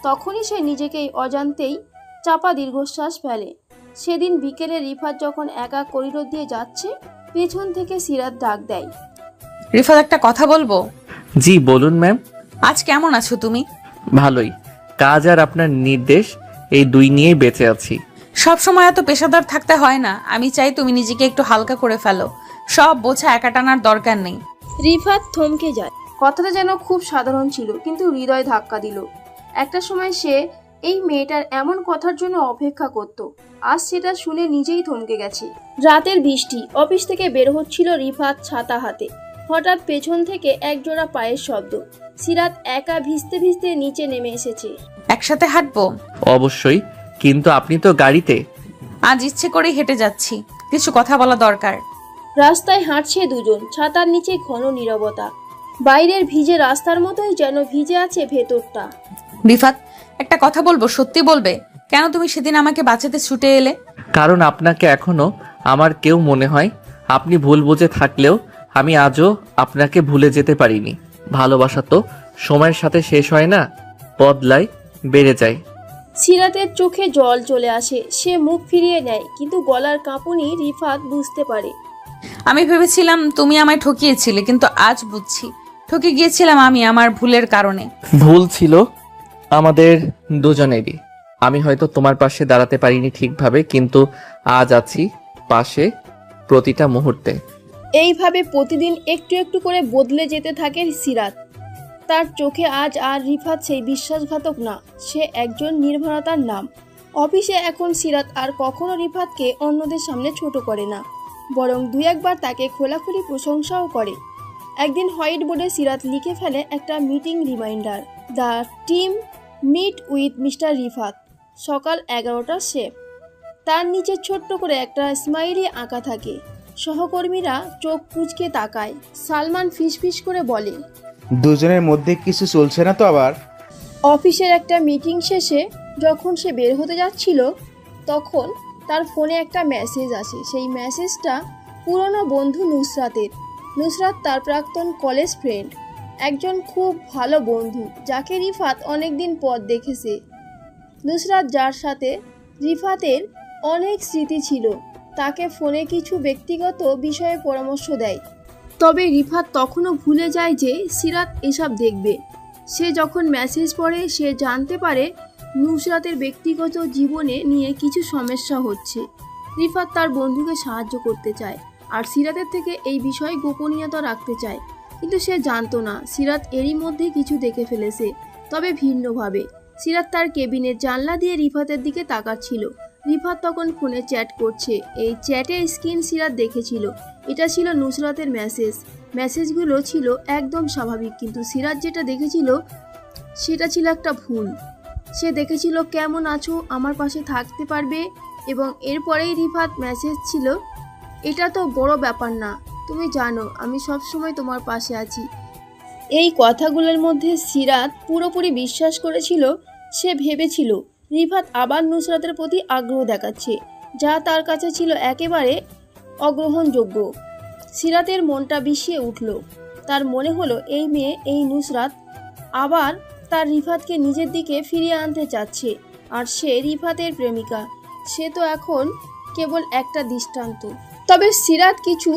তখনই সে নিজেকেই অজান্তেই চাপা দীর্ঘশ্বাস ফেলে। সেদিন বিকেলে রিফাত যখন একা করিডোর দিয়ে যাচ্ছে, পেছন থেকে সিরাত ডাক দেয়। রিফাত, একটা কথা বলবো? জি বলুন ম্যাম। আজ কেমন আছো তুমি? ভালোই। কাজ আর আপনার নির্দেশ, এই দুই নিয়েই বেঁচে আছি। সব সময় এত পেশাদার থাকতে হয় না। আমি চাই তুমি নিজেকে একটু হালকা করে ফেলো। সব বোঝা একা টানার দরকার নেই। রিফাত থমকে যায়। কথাটা যেন খুব সাধারণ ছিল, কিন্তু হৃদয় ধাক্কা দিল। একটা সময় সে এই মেয়েটার এমন কথার জন্য অপেক্ষা করত। আজ সেটা শুনে নিজেই থমকে গেছে। রাতের বৃষ্টি। অফিস থেকে বের হচ্ছিল রিফাত ছাতা হাতে। হঠাৎ পেছন থেকে একজোড়া পায়ের শব্দ। সিরাত একা ভিজতে ভিজতে নিচে নেমে এসেছে। একসাথে হাঁটবো? অবশ্যই, কিন্তু আপনি তো গাড়িতে। আজ ইচ্ছে করেই হেঁটে যাচ্ছি, কিছু কথা বলা দরকার। রাস্তায় হাঁটছে দুজন, ছাতার নিচে ঘন নীরবতা। বাইরের ভিজে রাস্তার মতোই যেন ভিজে আছে ভেতরটা। রিফাত, একটা কথা বলবো, সত্যি বলবে? কেন তুমি সেদিন আমাকে বাঁচাতে ছুটে এলে? কারণ আপনাকে এখনো আমার কেউ মনে হয়। আপনি ভুল বুঝে থাকলেও আমি আজও আপনাকে ভুলে যেতে পারিনি। ভালোবাসা তো সময়ের সাথে শেষ হয় না, বদলায়, বেড়ে যায়। সিরাতের চোখে জল চলে আসে। সে মুখ ফিরিয়ে নেয়, কিন্তু গলার কাঁপুনি রিফাত বুঝতে পারে। আমি ভেবেছিলাম তুমি আমায় ঠকিয়েছিলে, কিন্তু আজ বুঝছি ঠকে গিয়েছিলাম আমি আমার ভুলের কারণে। ভুল ছিল আমাদের দুজনেরই। আমি হয়তো তোমার পাশে দাঁড়াতে পারিনি ঠিকভাবে, কিন্তু আজ আছি পাশে প্রতিটা মুহূর্তে। এইভাবে প্রতিদিন একটু একটু করে বদলে যেতে থাকে সিরাত। তার চোখে আজ আর রিফাত সেই বিশ্বাসঘাতক না, সে একজন নির্ভরতার নাম। অফিসে এখন সিরাত আর কখনো রিফাতকে অন্যদের সামনে ছোট করে না, বরং দু একবার তাকে খোলাখুলি প্রশংসাও করে। একদিন হোয়াইট বোর্ডে সিরাত লিখে ফেলে একটা meeting reminder, the team meet with mister Rifat, সকাল 11টার শেপ। তার নিচে ছোট্ট করে একটা স্মাইলি আঁকা থাকে। সহকর্মীরা চোখ কুঁচকে তাকায়। সালমান ফিসফিস করে বলে, দুজনের মধ্যে কিছু চলছে না তো আবার? অফিসের একটা মিটিং শেষে যখন সে বের হতে যাচ্ছিল, তখন তার ফোনে একটা মেসেজ আসে। সেই মেসেজটা পুরনো বন্ধু নুসরাতের। নুসরাত তার প্রাক্তন কলেজ ফ্রেন্ড, একজন খুব ভালো বন্ধু যাকে রিফাত অনেকদিন পর দেখেছে। নুসরাত, যার সাথে রিফাতের অনেক স্মৃতি ছিল, তাকে ফোনে কিছু ব্যক্তিগত বিষয়ে পরামর্শ দেয়। তবে রিফাত তখনও ভুলে যায় যে সিরাত এসব দেখবে। সে যখন মেসেজ পড়ে, সে জানতে পারে নুসরাতের ব্যক্তিগত জীবনে নিয়ে কিছু সমস্যা হচ্ছে। রিফাত তার বন্ধুকে সাহায্য করতে চায় আর সিরাতের থেকে এই বিষয়ে গোপনীয়তা রাখতে চায়, কিন্তু সে জানতো না সিরাত এরই মধ্যে কিছু দেখে ফেলেছে, তবে ভিন্নভাবে। সিরাত তার কেবিনের জানলা দিয়ে রিফাতের দিকে তাকাচ্ছিল। রিফাত তখন ফোনে চ্যাট করছে। এই চ্যাটের স্ক্রিন সিরাত দেখেছিল। এটা ছিল নুসরাতের মেসেজ। মেসেজগুলো ছিল একদম স্বাভাবিক, কিন্তু সিরাত যেটা দেখেছিল সেটা ছিল একটা ভুল। সে দেখেছিল, কেমন আছো, আমার পাশে থাকতে পারবে, এবং এরপরেই রিফাত মেসেজ ছিল, এটা তো বড় ব্যাপার না, তুমি জানো আমি সবসময় তোমার পাশে আছি। এই কথাগুলোর মধ্যে সিরাত পুরোপুরি বিশ্বাস করেছিল। সে ভেবেছিল রিফাত আবার নুসরাতের প্রতি আগ্রহ দেখাচ্ছে, যা তার কাছে ছিল একেবারে অগ্রহণযোগ্য। সিরাতের মনটা বিষিয়ে উঠল। তার মনে হলো এই মেয়ে, এই নুসরাত আবার তার রিফাতকে নিজের দিকে ফিরিয়ে আনতে চাচ্ছে, আর সে রিফাতের প্রেমিকা। সে তো এখন কেবল একটা দৃষ্টান্ত। তবে সিরাত কিছু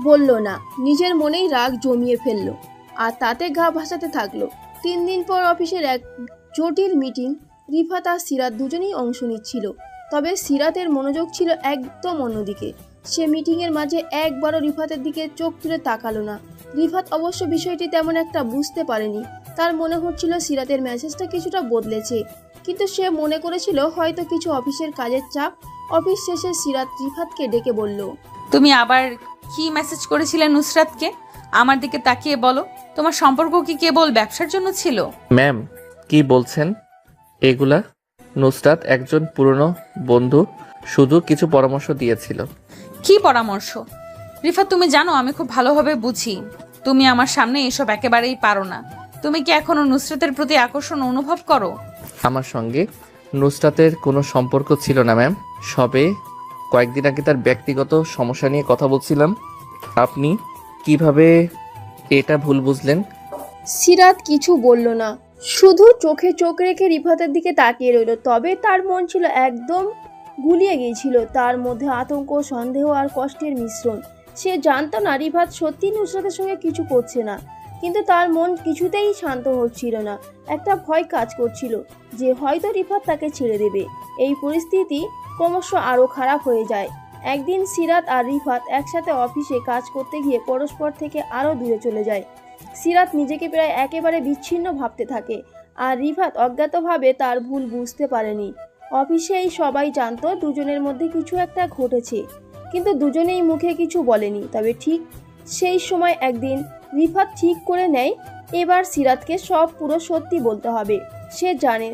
বলল না, নিজের মনেই রাগ জমিয়ে ফেলল আর তাতে গা ভাসাতে থাকলো। 3 দিন পর অফিসের এক জটিল মিটিং। রিফাত আর সিরাত দুজনেই অংশ নিচ্ছিল, তবে সিরাতের মনোযোগ ছিল একদম অন্যদিকে। সে মিটিংয়ের মাঝে একবারও রিফাতের দিকে চোখ তুলে তাকালো না। রিফাত অবশ্য বিষয়টি তেমন একটা বুঝতে পারেনি। তার মনে হচ্ছিল সিরাতের মেসেজটা কিছুটা বদলেছে, কিন্তু সে মনে করেছিল হয়তো কিছু অফিসের কাজের চাপ। অফিস শেষে সিরাত রিফাতকে ডেকে বলল, তুমি আবার কি মেসেজ করেছিলে নুসরাতকে? আমার দিকে তাকিয়ে বলো, তোমার সম্পর্ক কি কেবল ব্যবসার জন্য ছিল? ম্যাম, কি বলছেন এগুলা? নুসরাত একজন পুরনো বন্ধু, শুধু কিছু পরামর্শ দিয়েছিল। কি পরামর্শ? রিফাত, তুমি জানো আমি খুব ভালোভাবে বুঝি তুমি আমার সামনে এসব একেবারেই পারো না। তুমি কি এখনো নুসরাতের প্রতি আকর্ষণ অনুভব করো? আমার সঙ্গে নুসরাতের কোনো সম্পর্ক ছিল না ম্যাম, সবে কয়েকদিন আগে তার ব্যক্তিগত সমস্যা নিয়ে কথা বলছিলাম। আপনি কিভাবে এটা ভুল বুঝলেন? সিরাত কিছু বলল না, শুধু চোখে চোখ রেখে রিফাতের দিকে তাকিয়ে রইল। তবে তার মন ছিল একদম গুলিয়ে গিয়েছিল। তার মধ্যে আতঙ্ক, সন্দেহ আর কষ্টের মিশ্রণ। সে জানতো না রিফাত সত্যি নুসরাতের সঙ্গে কিছু করছে না, কিন্তু তার মন কিছুতেই শান্ত হচ্ছিল না। একটা ভয় কাজ করছিল যে হয়তো রিফাত তাকে ছেড়ে দেবে। এই পরিস্থিতি ক্রমশ আরও খারাপ হয়ে যায়। একদিন সিরাত আর রিফাত একসাথে অফিসে কাজ করতে গিয়ে পরস্পর থেকে আরও দূরে চলে যায়। সিরাত নিজেকে প্রায় একেবারে বিচ্ছিন্ন ভাবতে থাকে, আর রিফাত অজ্ঞাতভাবে তার ভুল বুঝতে পারেনি। অফিসেই সবাই জানতো দুজনের মধ্যে কিছু একটা ঘটেছে, কিন্তু দুজনেই মুখে কিছু বলেনি। তবে ঠিক সেই সময় একদিন রিফাত ঠিক করে নেয় এবার সিরাতকে সব পুরো সত্যি বলতে হবে। সে জানে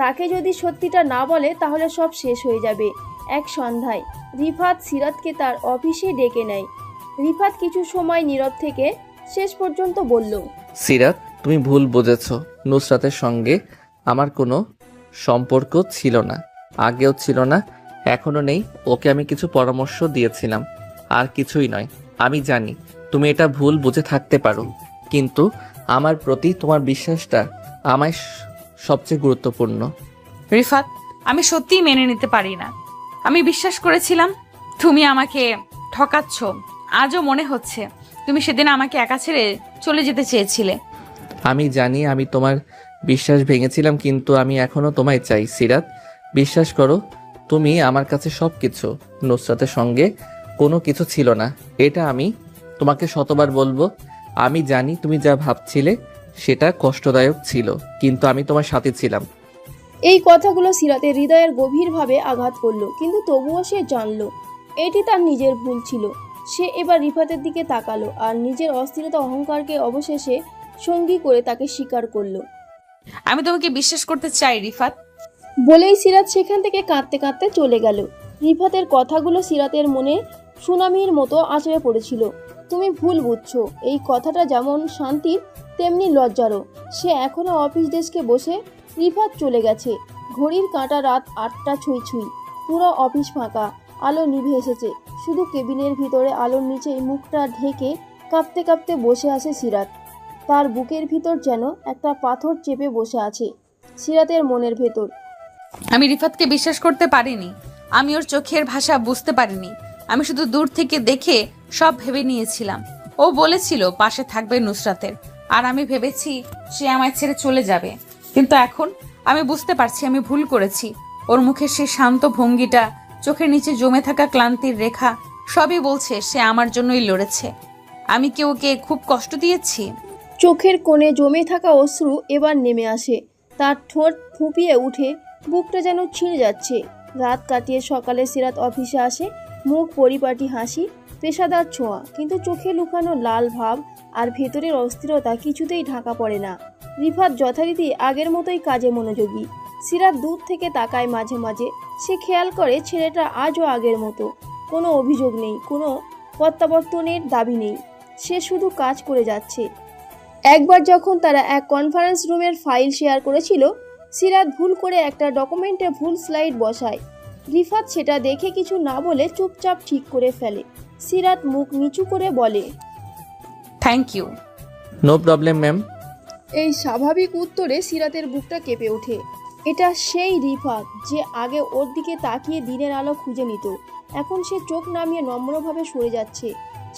তাকে যদি সত্যিটা না বলে তাহলে সব শেষ হয়ে যাবে। এক সন্ধ্যায় রিফাত সিরাতকে তার অফিসে ডেকে নেয়। রিফাত কিছু সময় নীরব থেকে শেষ পর্যন্ত বলল, সিরাত, তুমি ভুল বুঝেছ। নুসরাতের সঙ্গে আমার কোনো সম্পর্ক ছিল না, আগেও ছিল না, এখনো নেই। ওকে আমি কিছু পরামর্শ দিয়েছিলাম, আর কিছুই নয়। আমি জানি তুমি এটা ভুল বুঝে থাকতে পারো, কিন্তু আমার প্রতি তোমার বিশ্বাসটা আমায় সবচেয়ে গুরুত্বপূর্ণ। রিফাত, আমি সত্যিই মেনে নিতে পারি না। আমি বিশ্বাস করেছিলাম তুমি আমাকে ঠকাচ্ছ। আজও মনে হচ্ছে তুমি সেদিন আমাকে একা ছেড়ে চলে যেতে চেয়েছিলে। আমি জানি আমি তোমার বিশ্বাস ভেঙেছিলাম, কিন্তু আমি এখনো তোমায় চাই সিরাত। বিশ্বাস করো, তুমি আমার কাছে সব কিছু। নুসরাতের সঙ্গে কোনো কিছু ছিল না, এটা আমি তোমাকে শতবার বলবো। আমি জানি তুমি যা ভাবছিলে সেটা কষ্টদায়ক ছিল, কিন্তু আমি তোমার সাথে ছিলাম। এই কথাগুলো সিরাতের হৃদয়ের গভীরভাবে আঘাত করলো, কিন্তু তবুও সে জানলো এটি তার নিজের ভুল ছিল। সে এবার রিফাতের দিকে তাকালো আর নিজের অস্থিরতা অহংকারকে অবশেষে সঙ্গী করে তাকে স্বীকার করলো। আমি তোমাকে বিশ্বাস করতে চাই রিফাত। বলেই সিরাত সেখান থেকে কাঁদতে কাঁদতে চলে গেল। রিফাতের কথাগুলো সিরাতের মনে সুনামির মতো আঁচড়ে পড়েছিল। তুমি ভুল বুঝছো, এই কথাটা যেমন শান্তির তেমনি লজ্জারও। সে এখনো অফিস ডেস্কে বসে। রিফাত চলে গেছে। ঘড়ির কাঁটা রাত 8টা ছুঁই ছুঁই। পুরো অফিস ফাঁকা, আলো নিভে এসেছে। শুধু কেবিনের ভিতরে আলোর নিচেই মুখটা ঢেকে কাঁপতে কাঁপতে বসে আছে সিরাত। তার বুকের ভিতর যেন একটা পাথর চেপে বসে আছে সিরাতের মনের ভেতর। আমি রিফাতকে বিশ্বাস করতে পারিনি। আমি ওর চোখের ভাষা বুঝতে পারিনি। আমি শুধু দূর থেকে দেখে সব ভেবে নিয়েছিলাম। ও বলেছিল পাশে থাকবে নুসরাতের, আর আমি ভেবেছি সে আমায় ছেড়ে চলে যাবে। কিন্তু এখন আমি বুঝতে পারছি আমি ভুল করেছি। ওর মুখের সেই শান্ত ভঙ্গিটা, চোখের নিচে জমে থাকা ক্লান্তির রেখা, সবই বলছে সে আমার জন্যই লড়েছে। আমি কি ওকে খুব কষ্ট দিয়েছি? চোখের কোণে জমে থাকা অশ্রু এবার নেমে আসে। তার ঠোঁট ফুঁপিয়ে উঠে, বুকটা যেন ছিঁড়ে যাচ্ছে। রাত কাটিয়ে সকালে সিরাত অফিসে আসে। মুখ পরিপাটি হাসি, পেশাদার ছোঁয়া, কিন্তু চোখে লুকানো লাল ভাব আর ভেতরের অস্থিরতা কিছুতেই ঢাকা পড়ে না। রিফাত যথারীতি আগের মতোই কাজে মনোযোগী। সিরাত দূর থেকে তাকায় মাঝে মাঝে। সে খেয়াল করে ছেলেটা আজও আগের মতো। কোনো অভিযোগ নেই, কোনো প্রত্যাবর্তনের দাবি নেই। সে শুধু কাজ করে যাচ্ছে। একবার যখন তারা এক কনফারেন্স রুমের ফাইল শেয়ার করেছিল, সিরাত ভুল করে একটা ডকুমেন্টে ভুল স্লাইড বসায়। রিফাত সেটা দেখে কিছু না বলে চুপচাপ ঠিক করে ফেলে। সিরাত মুখ নিচু করে বলে, thank you. No problem ma'am. এই স্বাভাবিক উত্তরে সিরাতের বুকটা কেঁপে ওঠে। এটা সেই রিফাত যে আগে ওর দিকে তাকিয়ে দিনের আলো খুঁজে নিত। এখন সে চোখ নামিয়ে নম্রভাবে সরে যাচ্ছে।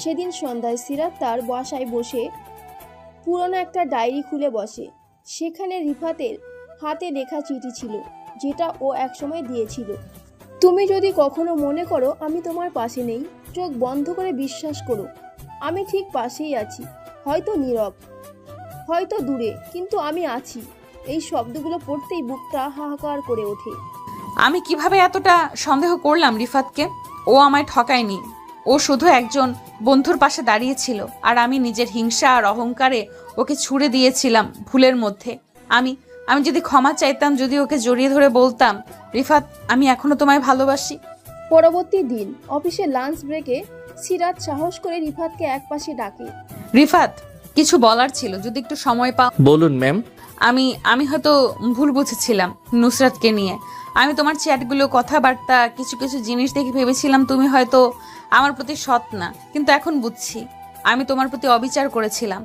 সেদিন সন্ধ্যায় সিরাত তার বাসায় বসে পুরনো একটা ডায়েরি খুলে বসে। সেখানে রিফাতের হাতে লেখা চিঠি ছিল, যেটা ও একসময় দিয়েছিল। তুমি যদি কখনো মনে করো আমি তোমার পাশে নেই, চোখ বন্ধ করে বিশ্বাস করো, আমি ঠিক পাশেই আছি। হয়তো নীরব, হয়তো দূরে, কিন্তু আমি আছি। এই শব্দগুলো পড়তেই বুকটা হাহাকার করে ওঠে। আমি কিভাবে এতটা সন্দেহ করলাম রিফাতকে? ও আমায় ঠকায়নি। ও শুধু একজন বন্ধুর পাশে দাঁড়িয়েছিল, আর আমি নিজের হিংসা আর অহংকারে ওকে ছুড়ে দিয়েছিলাম ভুলের মধ্যে। আমি যদি ক্ষমা চাইতাম, যদি ওকে জড়িয়ে ধরে বলতাম, রিফাত আমি এখনো তোমায় ভালোবাসি। পরবর্তী দিন অফিসে লাঞ্চ ব্রেকে সিরাত সাহস করে রিফাতকে একপাশে ডাকে। রিফাত, কিছু বলার ছিল, যদি একটু সময় পাও। বলুন ম্যাম। আমি হয়তো ভুল বুঝেছিলাম নুসরাতকে নিয়ে। আমি তোমার চ্যাটগুলো, কথাবার্তা, কিছু কিছু জিনিস দেখে ভেবেছিলাম তুমি হয়তো আমার প্রতি সৎ না, কিন্তু এখন বুঝছি আমি তোমার প্রতি অবিচার করেছিলাম।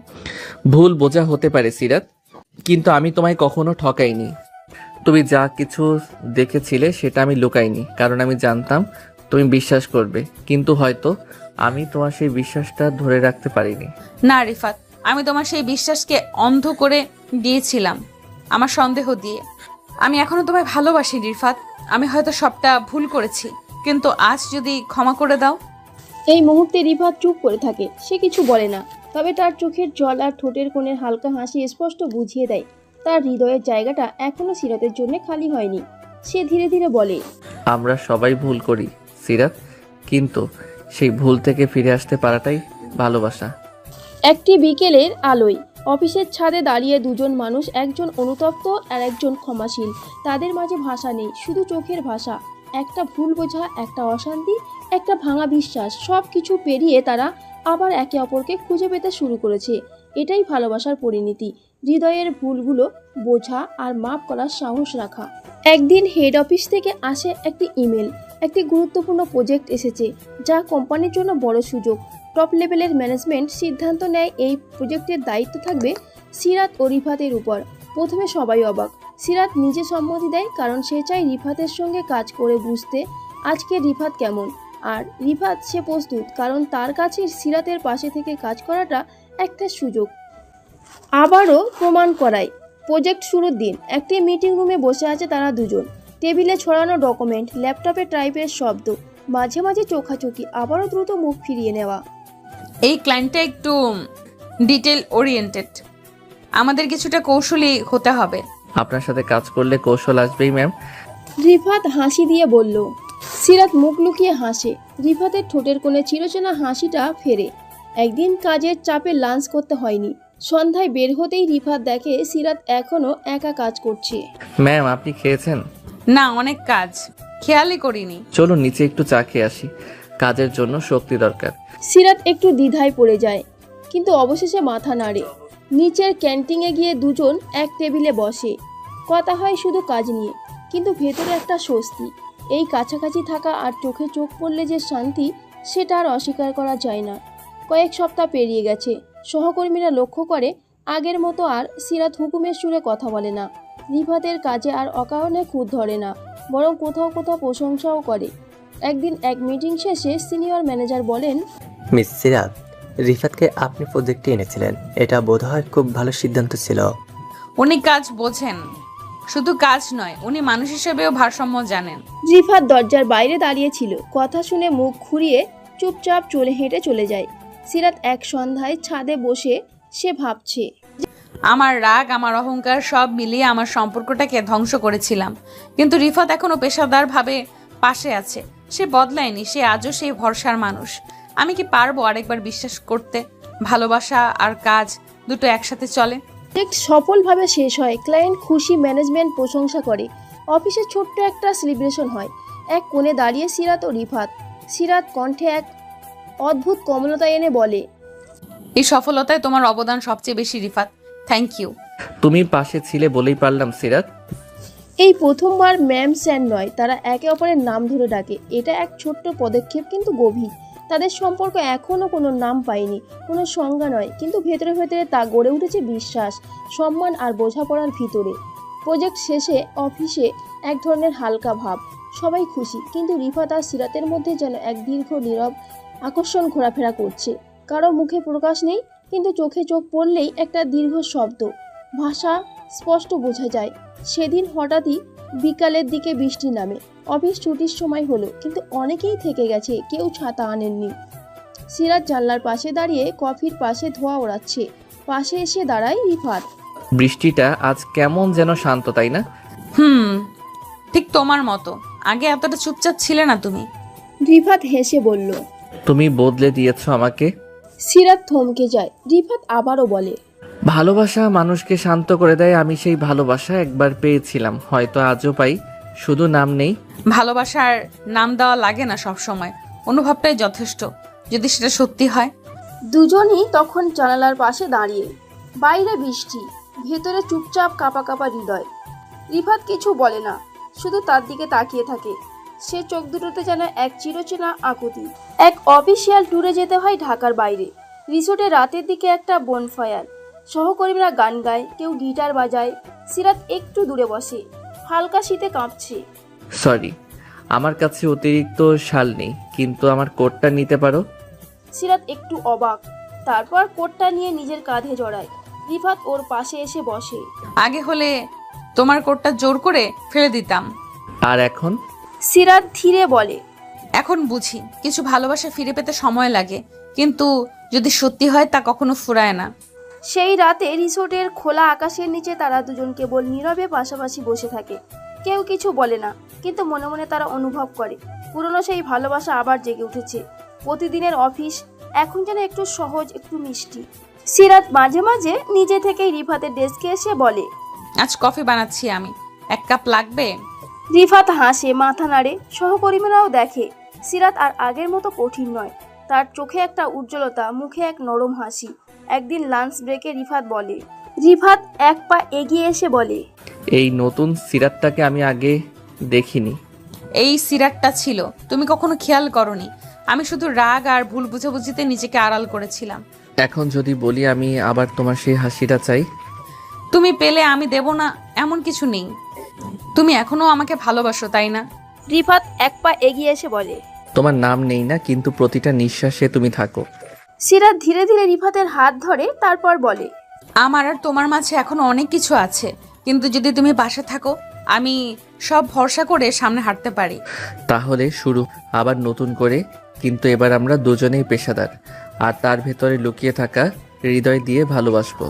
ভুল বোঝা হতে পারে সিরাত, কিন্তু আমি তোমায় কখনো ঠকাইনি। তুমি যা কিছু দেখেছিলে সেটা আমি লুকাইনি, কারণ আমি জানতাম তুমি বিশ্বাস করবে, কিন্তু হয়তো আমি তোমার সেই বিশ্বাসটা ধরে রাখতে পারিনি। না রিফাত, আমি তোমার সেই বিশ্বাসকে অন্ধ করে দিয়েছিলাম আমার সন্দেহ দিয়ে। আমি এখনো তোমায় ভালোবাসি রিফাত। আমি হয়তো সবটা ভুল করেছি, কিন্তু আজ যদি ক্ষমা করে দাও। এই মুহূর্তে রিফাত চুপ করে থাকে। সে কিছু বলে না, তবে তার চোখের জল আর ঠোঁটের কোণের হালকা হাসি স্পষ্ট বুঝিয়ে দেয় তার হৃদয়ের জায়গাটা এখনো সিরাতের জন্য খালি হয়নি। সে ধীরে ধীরে বলে, আমরা সবাই ভুল করি সিরাত, কিন্তু সেই ভুল থেকে ফিরে আসতে পারাটাই ভালোবাসা। একটি বিকেলের আলোয় অফিসের ছাদে দাঁড়িয়ে দুজন মানুষ, একজন অনুতপ্ত আর একজন ক্ষমাশীল। তাদের মাঝে ভাষা নেই, শুধু চোখের ভাষা। একটা ভুল বোঝা, একটা অশান্তি, একটা ভাঙা বিশ্বাস, সব কিছু পেরিয়ে তারা আবার একে অপরকে খুঁজে পেতে শুরু করেছে। এটাই ভালোবাসার পরিণতি, হৃদয়ের ভুলগুলো বোঝা আর মাপ করার সাহস রাখা। একদিন হেড অফিস থেকে আসে একটি ইমেল। একটি গুরুত্বপূর্ণ প্রজেক্ট এসেছে, যা কোম্পানির জন্য বড় সুযোগ। টপ লেভেলের ম্যানেজমেন্ট সিদ্ধান্ত নেয় এই প্রজেক্টের দায়িত্ব থাকবে সিরাত ও রিফাতের উপর। প্রথমে সবাই অবাক। সিরাত নিজে সম্মতি দেয়, কারণ সে চায় রিফাতের সঙ্গে কাজ করে বুঝতে আজকে রিফাত কেমন। আর রিফাত সে প্রস্তুত, কারণ তার কাছে সিরাতের পাশে থেকে কাজ করাটা একটা সুযোগ। আবারও প্রমাণ করায় প্রজেক্ট শুরুর দিন একটি মিটিং রুমে বসে আছে তারা দুজন। টেবিলে ছড়ানো ডকুমেন্ট, ল্যাপটপে টাইপের শব্দ, মাঝে মাঝে চোখাচোখি, আবারও দ্রুত মুখ ফিরিয়ে নেওয়া। এই ক্লায়েন্টটা একটু ডিটেল ওরিয়েন্টেড, আমাদের কিছুটা কৌশলী হতে হবে। আপনার সাথে কাজ করলে কৌশল আসবেই ম্যাম। রিফাত হাসি দিয়ে বলল। সিরাত মুখ লুকিয়ে হাসে। রিফাতের ঠোঁটের কোণে চিরচেনা হাসিটা ফেরে। একদিন কাজের চাপে লাঞ্চ করতে হয়নি। সন্ধ্যায় বের হতেই রিফাত দেখে সিরাত এখনো একা কাজ করছে। ম্যাম আপনি খেয়েছেন? না, অনেক কাজ, খেয়ালই করিনি। চলুন নিচে একটু চা খেয়ে আসি, কাজের জন্য শক্তি দরকার। সিরাত একটু দ্বিধায় পড়ে যায়, কিন্তু অবশেষে মাথা নাড়ে। নিচের ক্যান্টিনে গিয়ে দুজন এক টেবিলে বসে। কথা হয় শুধু কাজ নিয়ে, কিন্তু ভেতরে একটা স্বস্তি। এই কাছাকাছি থাকা আর চোখে চোখ পড়লে যে শান্তি, সেটা আর অস্বীকার করা যায় না। কয়েক সপ্তাহ পেরিয়ে গেছে। সহকর্মীরা লক্ষ্য করে আগের মতো আর সিরাত হুকুমের সুরে কথা বলে না। রিফাতের কাজে আর অকারণে খুঁত ধরে না, বরং কোথাও কোথাও প্রশংসাও করে। একদিন এক মিটিং শেষে সিনিয়র ম্যানেজার বলেন, মিস সিরাত, রিফাতকে আপনি প্রজেক্টে এনেছিলেন, এটা বোধহয় খুব ভালো সিদ্ধান্ত ছিল। উনি কাজ বোঝেন, শুধু কাজ নয়, উনি মানুষ হিসেবেও ভারসাম্য জানেন। রিফাত দরজার বাইরে দাঁড়িয়েছিল। কথা শুনে মুখ ঘুরিয়ে চুপচাপ হেঁটে চলে যায়। সিরাত এক সন্ধ্যায় ছাদে বসে সে ভাবছে, আমার রাগ, আমার অহংকার সব মিলিয়ে আমার সম্পর্কটাকে ধ্বংস করেছিলাম, কিন্তু রিফাত এখনো পেশাদারভাবে পাশে আছে। সে বদলায়নি, সে আজও সেই ভরসার মানুষ। আমি কি পারবো আরেকবার বিশ্বাস করতে ভালোবাসা আর কাজ দুটো একসাথে চলে? প্রজেক্ট সফলভাবে শেষ হয়। ক্লায়েন্ট খুশি, ম্যানেজমেন্ট প্রশংসা করে। অফিসে ছোট্ট একটা সেলিব্রেশন হয়। এক কোণে দাঁড়িয়ে সিরাত ও রিফাত। সিরাত কণ্ঠে এক অদ্ভুত কোমলতা এনে বলে, এই সফলতায় তোমার অবদান সবচেয়ে বেশি রিফাত, থ্যাংক ইউ। তুমি পাশে ছিলে বলেই পারলাম সিরাত। এই প্রথমবার ম্যাম স্যার নয়, তারা একে অপরের নাম ধরে ডাকে। এটা এক ছোট্ট পদক্ষেপ, কিন্তু গভীর। তাদের সম্পর্ক এখনও কোনো নাম পায়নি, কোনো সংজ্ঞা নয়, কিন্তু ভেতরে ভেতরে তা গড়ে উঠেছে বিশ্বাস, সম্মান আর বোঝাপড়ার ভিতরে। প্রজেক্ট শেষে অফিসে এক ধরনের হালকা ভাব। সবাই খুশি, কিন্তু রিফাত আর সিরাতের মধ্যে যেন এক দীর্ঘ নীরব আকর্ষণ ঘোরাফেরা করছে। কারো মুখে প্রকাশ নেই, কিন্তু চোখে চোখ পড়লেই একটা দীর্ঘ শব্দ, ভাষা স্পষ্ট বোঝা যায়। সেদিন হঠাৎই বিকালের দিকে বৃষ্টি নামে। অফিস ছুটির সময় হলো, কিন্তু অনেকেই থেকে গেছে, কেউ ছাতা আনেননি। সিরাত জানলার পাশে দাঁড়িয়ে কফির পাশে ধোঁয়া ওড়াচ্ছে। পাশে এসে দাঁড়ায় রিফাত। বৃষ্টিটা আজ কেমন যেন শান্ত, তাই না? ঠিক তোমার মতো। আগে এতটা চুপচাপ ছিলে না তুমি। রিফাত হেসে বলল। তুমি বদলে দিয়েছো আমাকে। সিরাত থমকে যায়। রিফাত আবারও বলে, ভালোবাসা মানুষকে শান্ত করে দেয়। আমি সেই ভালোবাসা একবার পেয়েছিলাম, হয়তো আজও পাই, শুধু নাম নেই। ভালোবাসার নাম দেওয়া লাগে না সব সময়, অনুভবটাই যথেষ্ট, যদি সেটা সত্যি হয়। দুজনই তখন জানালার পাশে দাঁড়িয়ে। বাইরে বৃষ্টি, ভেতরে চুপচাপ কাঁপা কাঁপা হৃদয়। রিফাত কিছু বলে না, শুধু তার দিকে তাকিয়ে থাকে। সে চোখ দুটোতে যেন এক চিরচেনা আকুতি। এক অফিসিয়াল ট্যুরে যেতে হয় ঢাকার বাইরে। রিসোর্টে রাতের দিকে একটা বনফায়ার। সহকর্মীরা গান গায়, কেউ গিটার বাজায়। সিরাত একটু দূরে বসে, হালকা শীতে কাঁপছে। সরি, আমার কাছে অতিরিক্ত শাল নেই, কিন্তু আমার কোটটা নিতে পারো? সিরাত একটু অবাক, তারপর কোটটা নিয়ে নিজের কাঁধে জড়ায়। রিফাত ওর পাশে এসে বসে। আগে হলে তোমার কোটটা জোর করে ফেলে দিতাম। আর এখন? সিরাত ধীরে বলে, এখন বুঝি কিছু ভালোবাসা ফিরে পেতে সময় লাগে, কিন্তু যদি সত্যি হয় তা কখনো ফুরায় না। সেই রাতে রিসোর্টের খোলা আকাশের নিচে তারা দুজন কেবল নীরবে পাশাপাশি বসে থাকে। কেউ কিছু বলে না, কিন্তু মনে মনে তারা অনুভব করে পুরনো সেই ভালোবাসা আবার জেগে উঠেছে। প্রতিদিনের অফিস এখন যেন একটু সহজ, একটু মিষ্টি। সিরাত মাঝে মাঝে নিজে থেকেই রিফাতের ডেস্কে এসে বলে, আজ কফি বানাচ্ছি আমি, এক কাপ লাগবে? রিফাত হাসে, মাথা নাড়ে। সহকর্মীরাও দেখে সিরাত আর আগের মতো কঠিন নয়। তার চোখে একটা উজ্জ্বলতা, মুখে এক নরম হাসি। একদিন লাঞ্চ ব্রেকে রিফাত এক পা এগিয়ে এসে বলে, এই নতুন সিরাতটাকে আমি আগে দেখিনি। এই সিরাতটা ছিল, তুমি কখনো খেয়াল করনি। আমি শুধু রাগ আর ভুল বুঝাবুঝিতে নিজেকে আড়াল করেছিলাম। এখন যদি বলি আমি আবার তোমার সেই হাসিটা চাই? তুমি পেলে আমি দেব না এমন কিছু নেই। তুমি এখনো আমাকে ভালোবাসো, তাই না? রিফাত এক পা এগিয়ে এসে বলে, তোমার নাম নেই না, কিন্তু প্রতিটা নিঃশ্বাসে তুমি থাকো। সিরাত ধীরে ধীরে রিফাতের হাত ধরে, তারপর বলে, আমার আর তোমার মাঝে এখনো অনেক কিছু আছে, কিন্তু যদি তুমি বাসা থাকো আমি সব ভরসা করে সামনে হাঁটতে পারি। তাহলে শুরু আবার নতুন করে, কিন্তু এবার আমরা দুজনেই পেশাদার, আর তার ভেতরে লুকিয়ে থাকা হৃদয় দিয়ে ভালোবাসবো।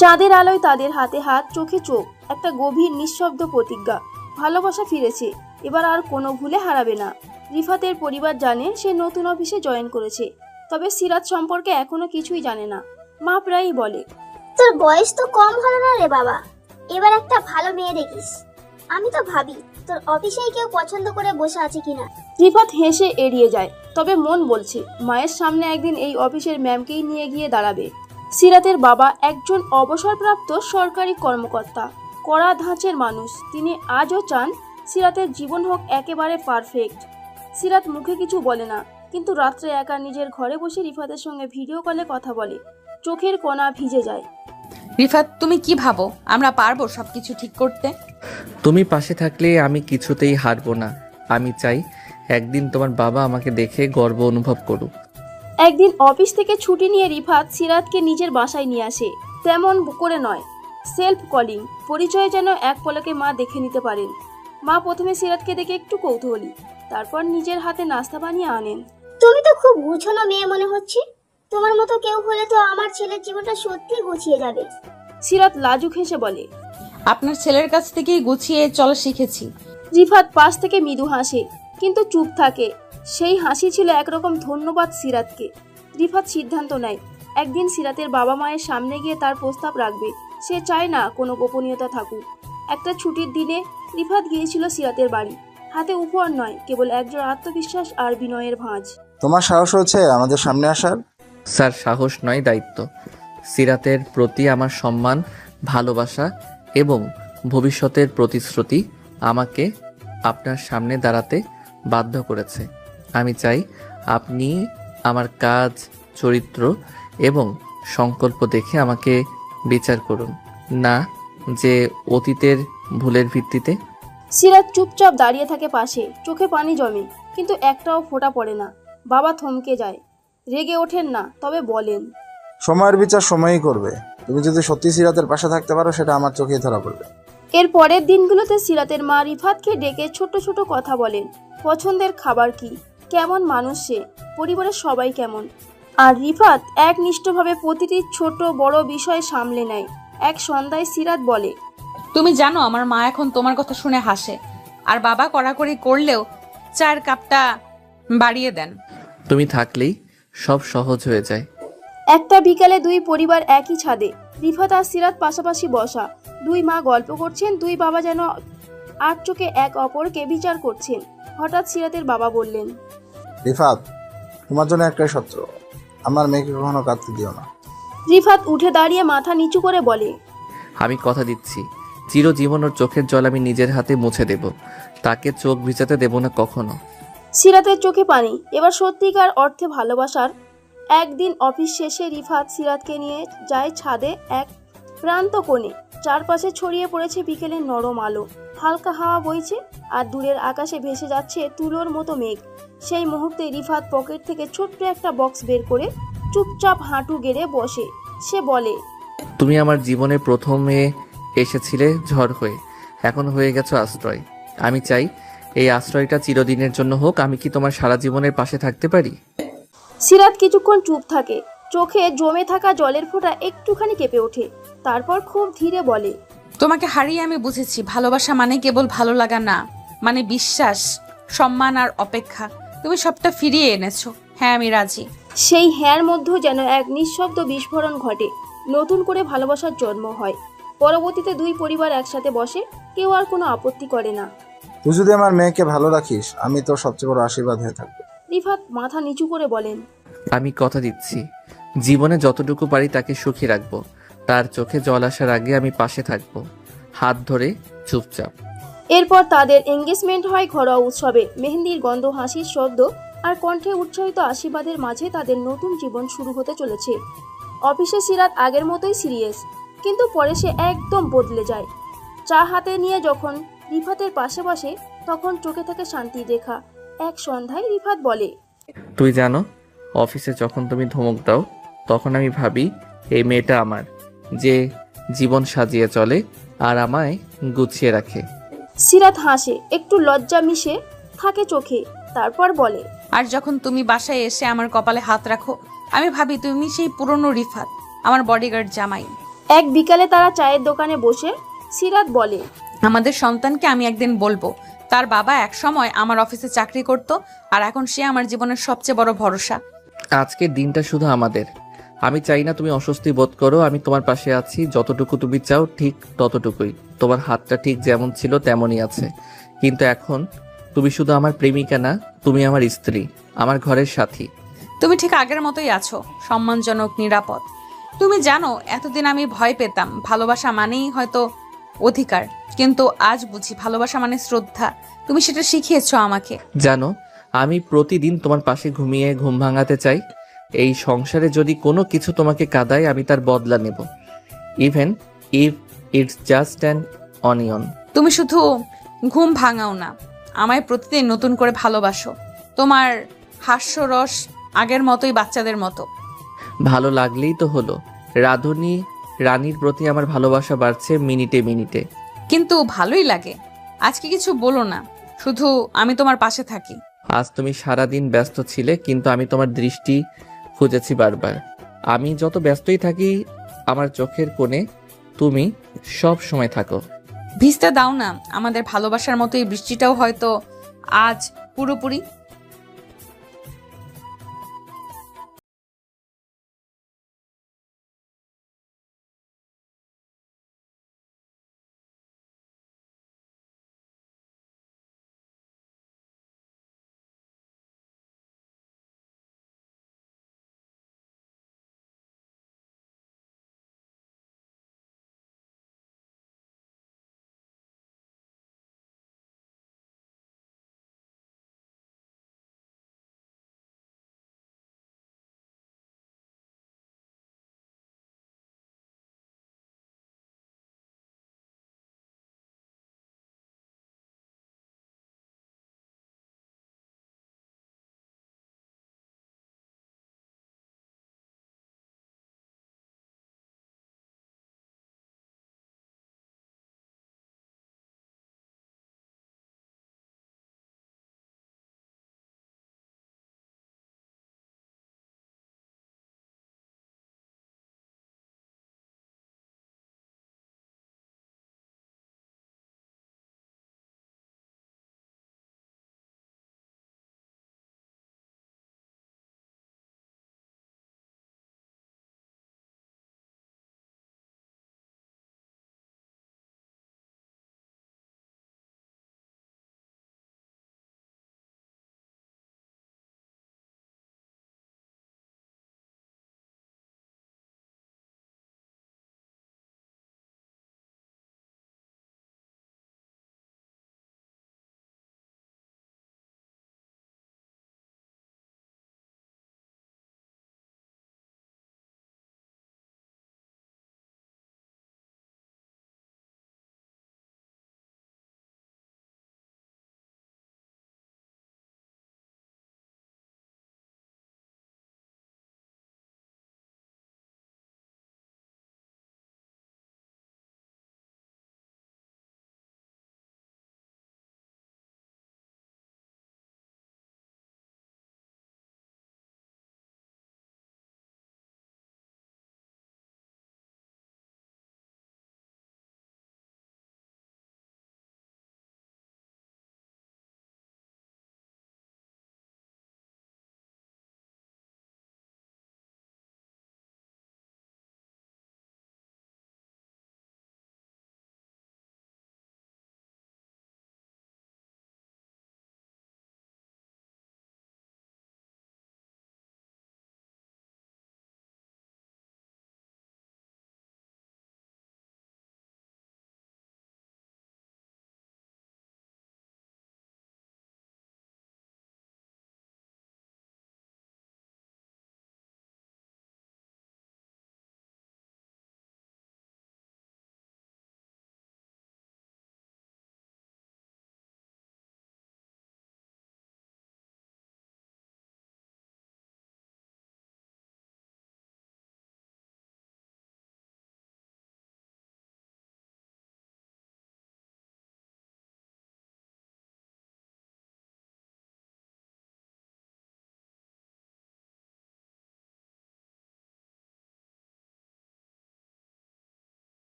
চাঁদের আলোয় তাদের হাতে হাত, চোখে চোখ, একটা গভীর নিঃশব্দ প্রতিজ্ঞা। ভালোবাসা ফিরেছে, এবার আর কোনো ভুলে হারাবে না। রিফাতের পরিবার জানে সে নতুন অফিসে জয়েন করেছে, তবে সিরাত সম্পর্কে এখনো কিছুই জানে না। মা প্রায়ই বলে, তোর বয়স তো কম হলো না রে বাবা, এবার একটা ভালো মেয়ে দেখিস। আমি তো ভাবি তোর অফিসেই কেউ পছন্দ করে বসে আছে কিনা। রিফাত হেসে এড়িয়ে যায়, তবে মন বলছে মায়ের সামনে একদিন এই অফিসের ম্যামকেই নিয়ে গিয়ে দাঁড়াবে। সিরাতের বাবা একজন অবসরপ্রাপ্ত সরকারি কর্মকর্তা, কড়া ধাঁচের মানুষ। তিনি আজও চান সিরাতের জীবন হোক একেবারে পারফেক্ট। সিরাত মুখে কিছু বলে না, কিন্তু রাত্রে একা নিজের ঘরে বসে রিফাতের সঙ্গে ভিডিও কলে কথা বলে। চোখের কোণা ভিজে যায়। রিফাত, তুমি কি ভাবো আমরা পারবো সবকিছু ঠিক করতে? তুমি পাশে থাকলে আমি কিছুতেই হারবো না। আমি চাই একদিন তোমার বাবা আমাকে দেখে গর্ব অনুভব করুক। একদিন অফিস থেকে ছুটি নিয়ে রিফাত সিরাতকে নিজের বাসায় নিয়ে আসে। তেমন করে নয়, সেলফ কলিং, পরিচয় যেন এক পলকে মা দেখে নিতে পারেন। মা প্রথমে সিরাতকে দেখে একটু কৌতূহলী, তারপর নিজের হাতে নাস্তা বানিয়ে আনেন। তুমি তো খুব গুছানো মেয়ে মনে হচ্ছে। তোমার মতো কেউ হলে তো আমার ছেলের জীবনটা সত্যি গুছিয়ে যাবে। সিরাত লাজুক হেসে বলে, আপনার ছেলের কাছ থেকেই গুছিয়ে চলা শিখেছি। রিফাত পাশ থেকে মৃদু হাসে, কিন্তু চুপ থাকে। সেই হাসি ছিল একরকম ধন্যবাদ সিরাতকে। রিফাত সিদ্ধান্ত নেয় একদিন সিরাতের বাবা মায়ের সামনে গিয়ে তার প্রস্তাব রাখবে। সে চায় না কোনো গোপনীয়তা থাকুক। একটা ছুটির দিনে রিফাত গিয়েছিল সিরাতের বাড়ি। হাতে উপহার নয়, কেবল একজন আত্মবিশ্বাস আর বিনয়ের ভাঁজ। তোমার সাহস হয়েছে আমাদের সামনে আসার? স্যার, সাহস নয়, দায়িত্ব। সিরাতের প্রতি আমার সম্মান, ভালোবাসা এবং ভবিষ্যতের প্রতিশ্রুতি আমাকে আপনার সামনে দাঁড়াতে বাধ্য করেছে। আমি চাই আপনি আমার কাজ, চরিত্র এবং সংকল্প দেখে আমাকে বিচার করুন, না যে অতীতের ভুলের ভিত্তিতে। সিরাত চুপচাপ দাঁড়িয়ে থাকে পাশে, চোখে পানি জমে, কিন্তু একটাও ফোঁটা পড়ে না। বাবা থমকে যায়, রেগে ওঠেন না, তবে বলেন, সময়ের বিচার সময়ই করবে। তুমি যদি সত্যি সিরাতের পাশে থাকতে পারো সেটা আমার চোখেই ধরা পড়বে। এর পরের দিনগুলোতে সিরাতের মা রিফাতকে ডেকে ছোট ছোট কথা বলেন। পছন্দের খাবার কি, কেমন মানুষ সে, পরিবারের সবাই কেমন। আর রিফাত একনিষ্ঠভাবে প্রতিটি ছোট বড় বিষয় সামলে নেয়। এক সন্ধ্যায় সিরাত বলে, তুমি জানো আমার মা এখন তোমার কথা শুনে হাসে, আর বাবা কড়াকড়ি করলেও চার কাপটা বাড়িয়ে দেন। তুমি থাকলেই সব সহজ হয়ে যায়। একটা বিকালে দুই পরিবার একই ছাদে, রিফাত আর সিরাত পাশাপাশি বসা। দুই মা গল্প করছেন, দুই বাবা যেন আর চোখে এক অপরকে বিচার করছেন। হঠাৎ সিরাতের বাবা বললেন, রিফাত, তোমার জন্য একটাই সত্য, আমার মেয়েকে কখনো কাঁদতে দিও না। রিফাত উঠে দাঁড়িয়ে মাথা নিচু করে বলে, আমি কথা দিচ্ছি, চিরজীবন ওর চোখের জল আমি নিজের হাতে মুছে দেব। তাকে চোখ ভিজাতে দেব না কখনো। সিরাতের চোখে পানি, এবার সত্যিকার অর্থে ভালোবাসার। একদিন অফিস শেষে রিফাত সিরাতকে নিয়ে যায় ছাদে এক প্রান্ত কোণে। চারপাশে ছড়িয়ে পড়েছে বিকেলের নরম আলো, হালকা হাওয়া বইছে, আর দূরের আকাশে ভেসে যাচ্ছে তুলোর মতো মেঘ। সেই মুহূর্তে রিফাত পকেট থেকে ছোট্ট একটা বক্স বের করে চুপচাপ হাঁটু গেড়ে বসে। সে বলে, তুমি আমার জীবনে প্রথমে এসেছিলে ঝড় হয়ে, এখন হয়ে গেছো আশ্রয়। আমি চাই এই আশ্রয়টা চিরদিনের জন্য হোক। আমি কি তোমার সারা জীবনের পাশে থাকতে পারি? সিরাত কিছুক্ষণ চুপ থাকে, চোখে জমে থাকা জলের ফোঁটা একটুখানি কেঁপে ওঠে। তারপর খুব ধীরে বলে, তোমাকে হারিয়ে আমি বুঝেছি ভালোবাসা মানে কেবল ভালো লাগা না, মানে বিশ্বাস, সম্মান আর অপেক্ষা। তুমি সবটা ফিরিয়ে এনেছো। হ্যাঁ, আমি রাজি। সেই হ্যাঁর মধ্যেও যেন এক নিঃশব্দ বিস্ফোরণ ঘটে। নতুন করে ভালোবাসার জন্ম হয়। পরবর্তীতে দুই পরিবার একসাথে বসে, কেউ আর কোনো আপত্তি করে না। তুই যদি আমার মেয়েকে ভালো রাখিস, আমি তোর সবচেয়ে বড় আশীর্বাদ হয়ে থাকবো। রিফাত মাথা নিচু করে বলেন, আমি কথা দিচ্ছি, জীবনে যতটুকু পারি তাকে সুখী রাখবো। তার চোখে জল আসার আগে আমি পাশে থাকবো, হাত ধরে চুপচাপ। এরপর তাদের এঙ্গেজমেন্ট হয় ঘরোয়া উৎসবে। মেহেন্দির গন্ধ, হাসির শব্দ আর কণ্ঠে উৎসাহিত আশীর্বাদের মাঝে তাদের নতুন জীবন শুরু হতে চলেছে। অফিসে সিরাত আগের মতোই সিরিয়াস, কিন্তু পরে সে একদম বদলে যায়। চা হাতে নিয়ে যখন রিফাতের পাশে বসে, তখন চোখে থাকে শান্তির রেখা। এক সন্ধ্যায় রিফাত বলে, তুই জানো, অফিসে যখন তুমি ধমক দাও তখন আমি ভাবি এই মেয়েটা আমার, যে জীবন সাজিয়ে চলে আর আমায় গুছিয়ে রাখে। সিরাত হাসে, একটু লজ্জা মিশে থাকে চোখে, তারপর বলে, আর যখন তুমি বাসায় এসে আমার কপালে হাত রাখো, আমি ভাবি তুমি সেই পুরনো রিফাত, আমার বডিগার্ড জামাই। এক বিকালে তারা চায়ের দোকানে বসে সিরাত বলে, আমাদের সন্তানকে আমি একদিন বলবো তার বাবা এক সময় আমার অফিসে চাকরি করত, আর এখন সে আমার জীবনের সবচেয়ে বড় ভরসা। আজকের দিনটা শুধু আমাদের। আমি চাই না তুমি অস্বস্তি বোধ করো। আমি তোমার পাশে আছি, যতটুকু তুমি চাও ঠিক ততটুকুই। তোমার হাতটা ঠিক যেমন ছিল তেমনই আছে, কিন্তু এখন তুমি শুধু আমার প্রেমিকা না, তুমি আমার স্ত্রী, আমার ঘরের সাথী। তুমি ঠিক আগের মতোই আছো, সম্মানজনক, নিরাপদ। তুমি জানো এতদিন আমি ভয় পেতাম, ভালোবাসা মানেই হয়তো অধিকার, কিন্তু আজ বুঝি ভালোবাসা মানে শ্রদ্ধা। তুমি সেটা শিখিয়েছো আমাকে। জানো, আমি প্রতিদিন তোমার পাশে ঘুমিয়ে ঘুম ভাঙাতে চাই। এই সংসারে যদি কোনো কিছু তোমাকে কাঁদায়, আমি তার বদলা নেব, even if it's just an onion. তুমি শুধু ঘুম ভাঙাও না, আমায় প্রতিদিন নতুন করে ভালোবাসো। তোমার হাস্যরস আগের মতোই, বাচ্চাদের মতো। ভালো লাগলেই তো হলো। রানীর প্রতি আমার ভালোবাসা বাড়ছে মিনিটে মিনিটে। কিন্তু ভালোই লাগে। আজকে কিছু বলো না, শুধু আমি তোমার পাশে থাকি। আজ তুমি সারাদিন ব্যস্ত ছিলে, কিন্তু আমি তোমার দৃষ্টি খুঁজেছি বারবার। আমি যত ব্যস্তই থাকি, আমার চোখের কোণে তুমি সব সময় থাকো। ভিজতে দাও না, আমাদের ভালোবাসার মতো এই বৃষ্টিটাও হয়তো আজ পুরোপুরি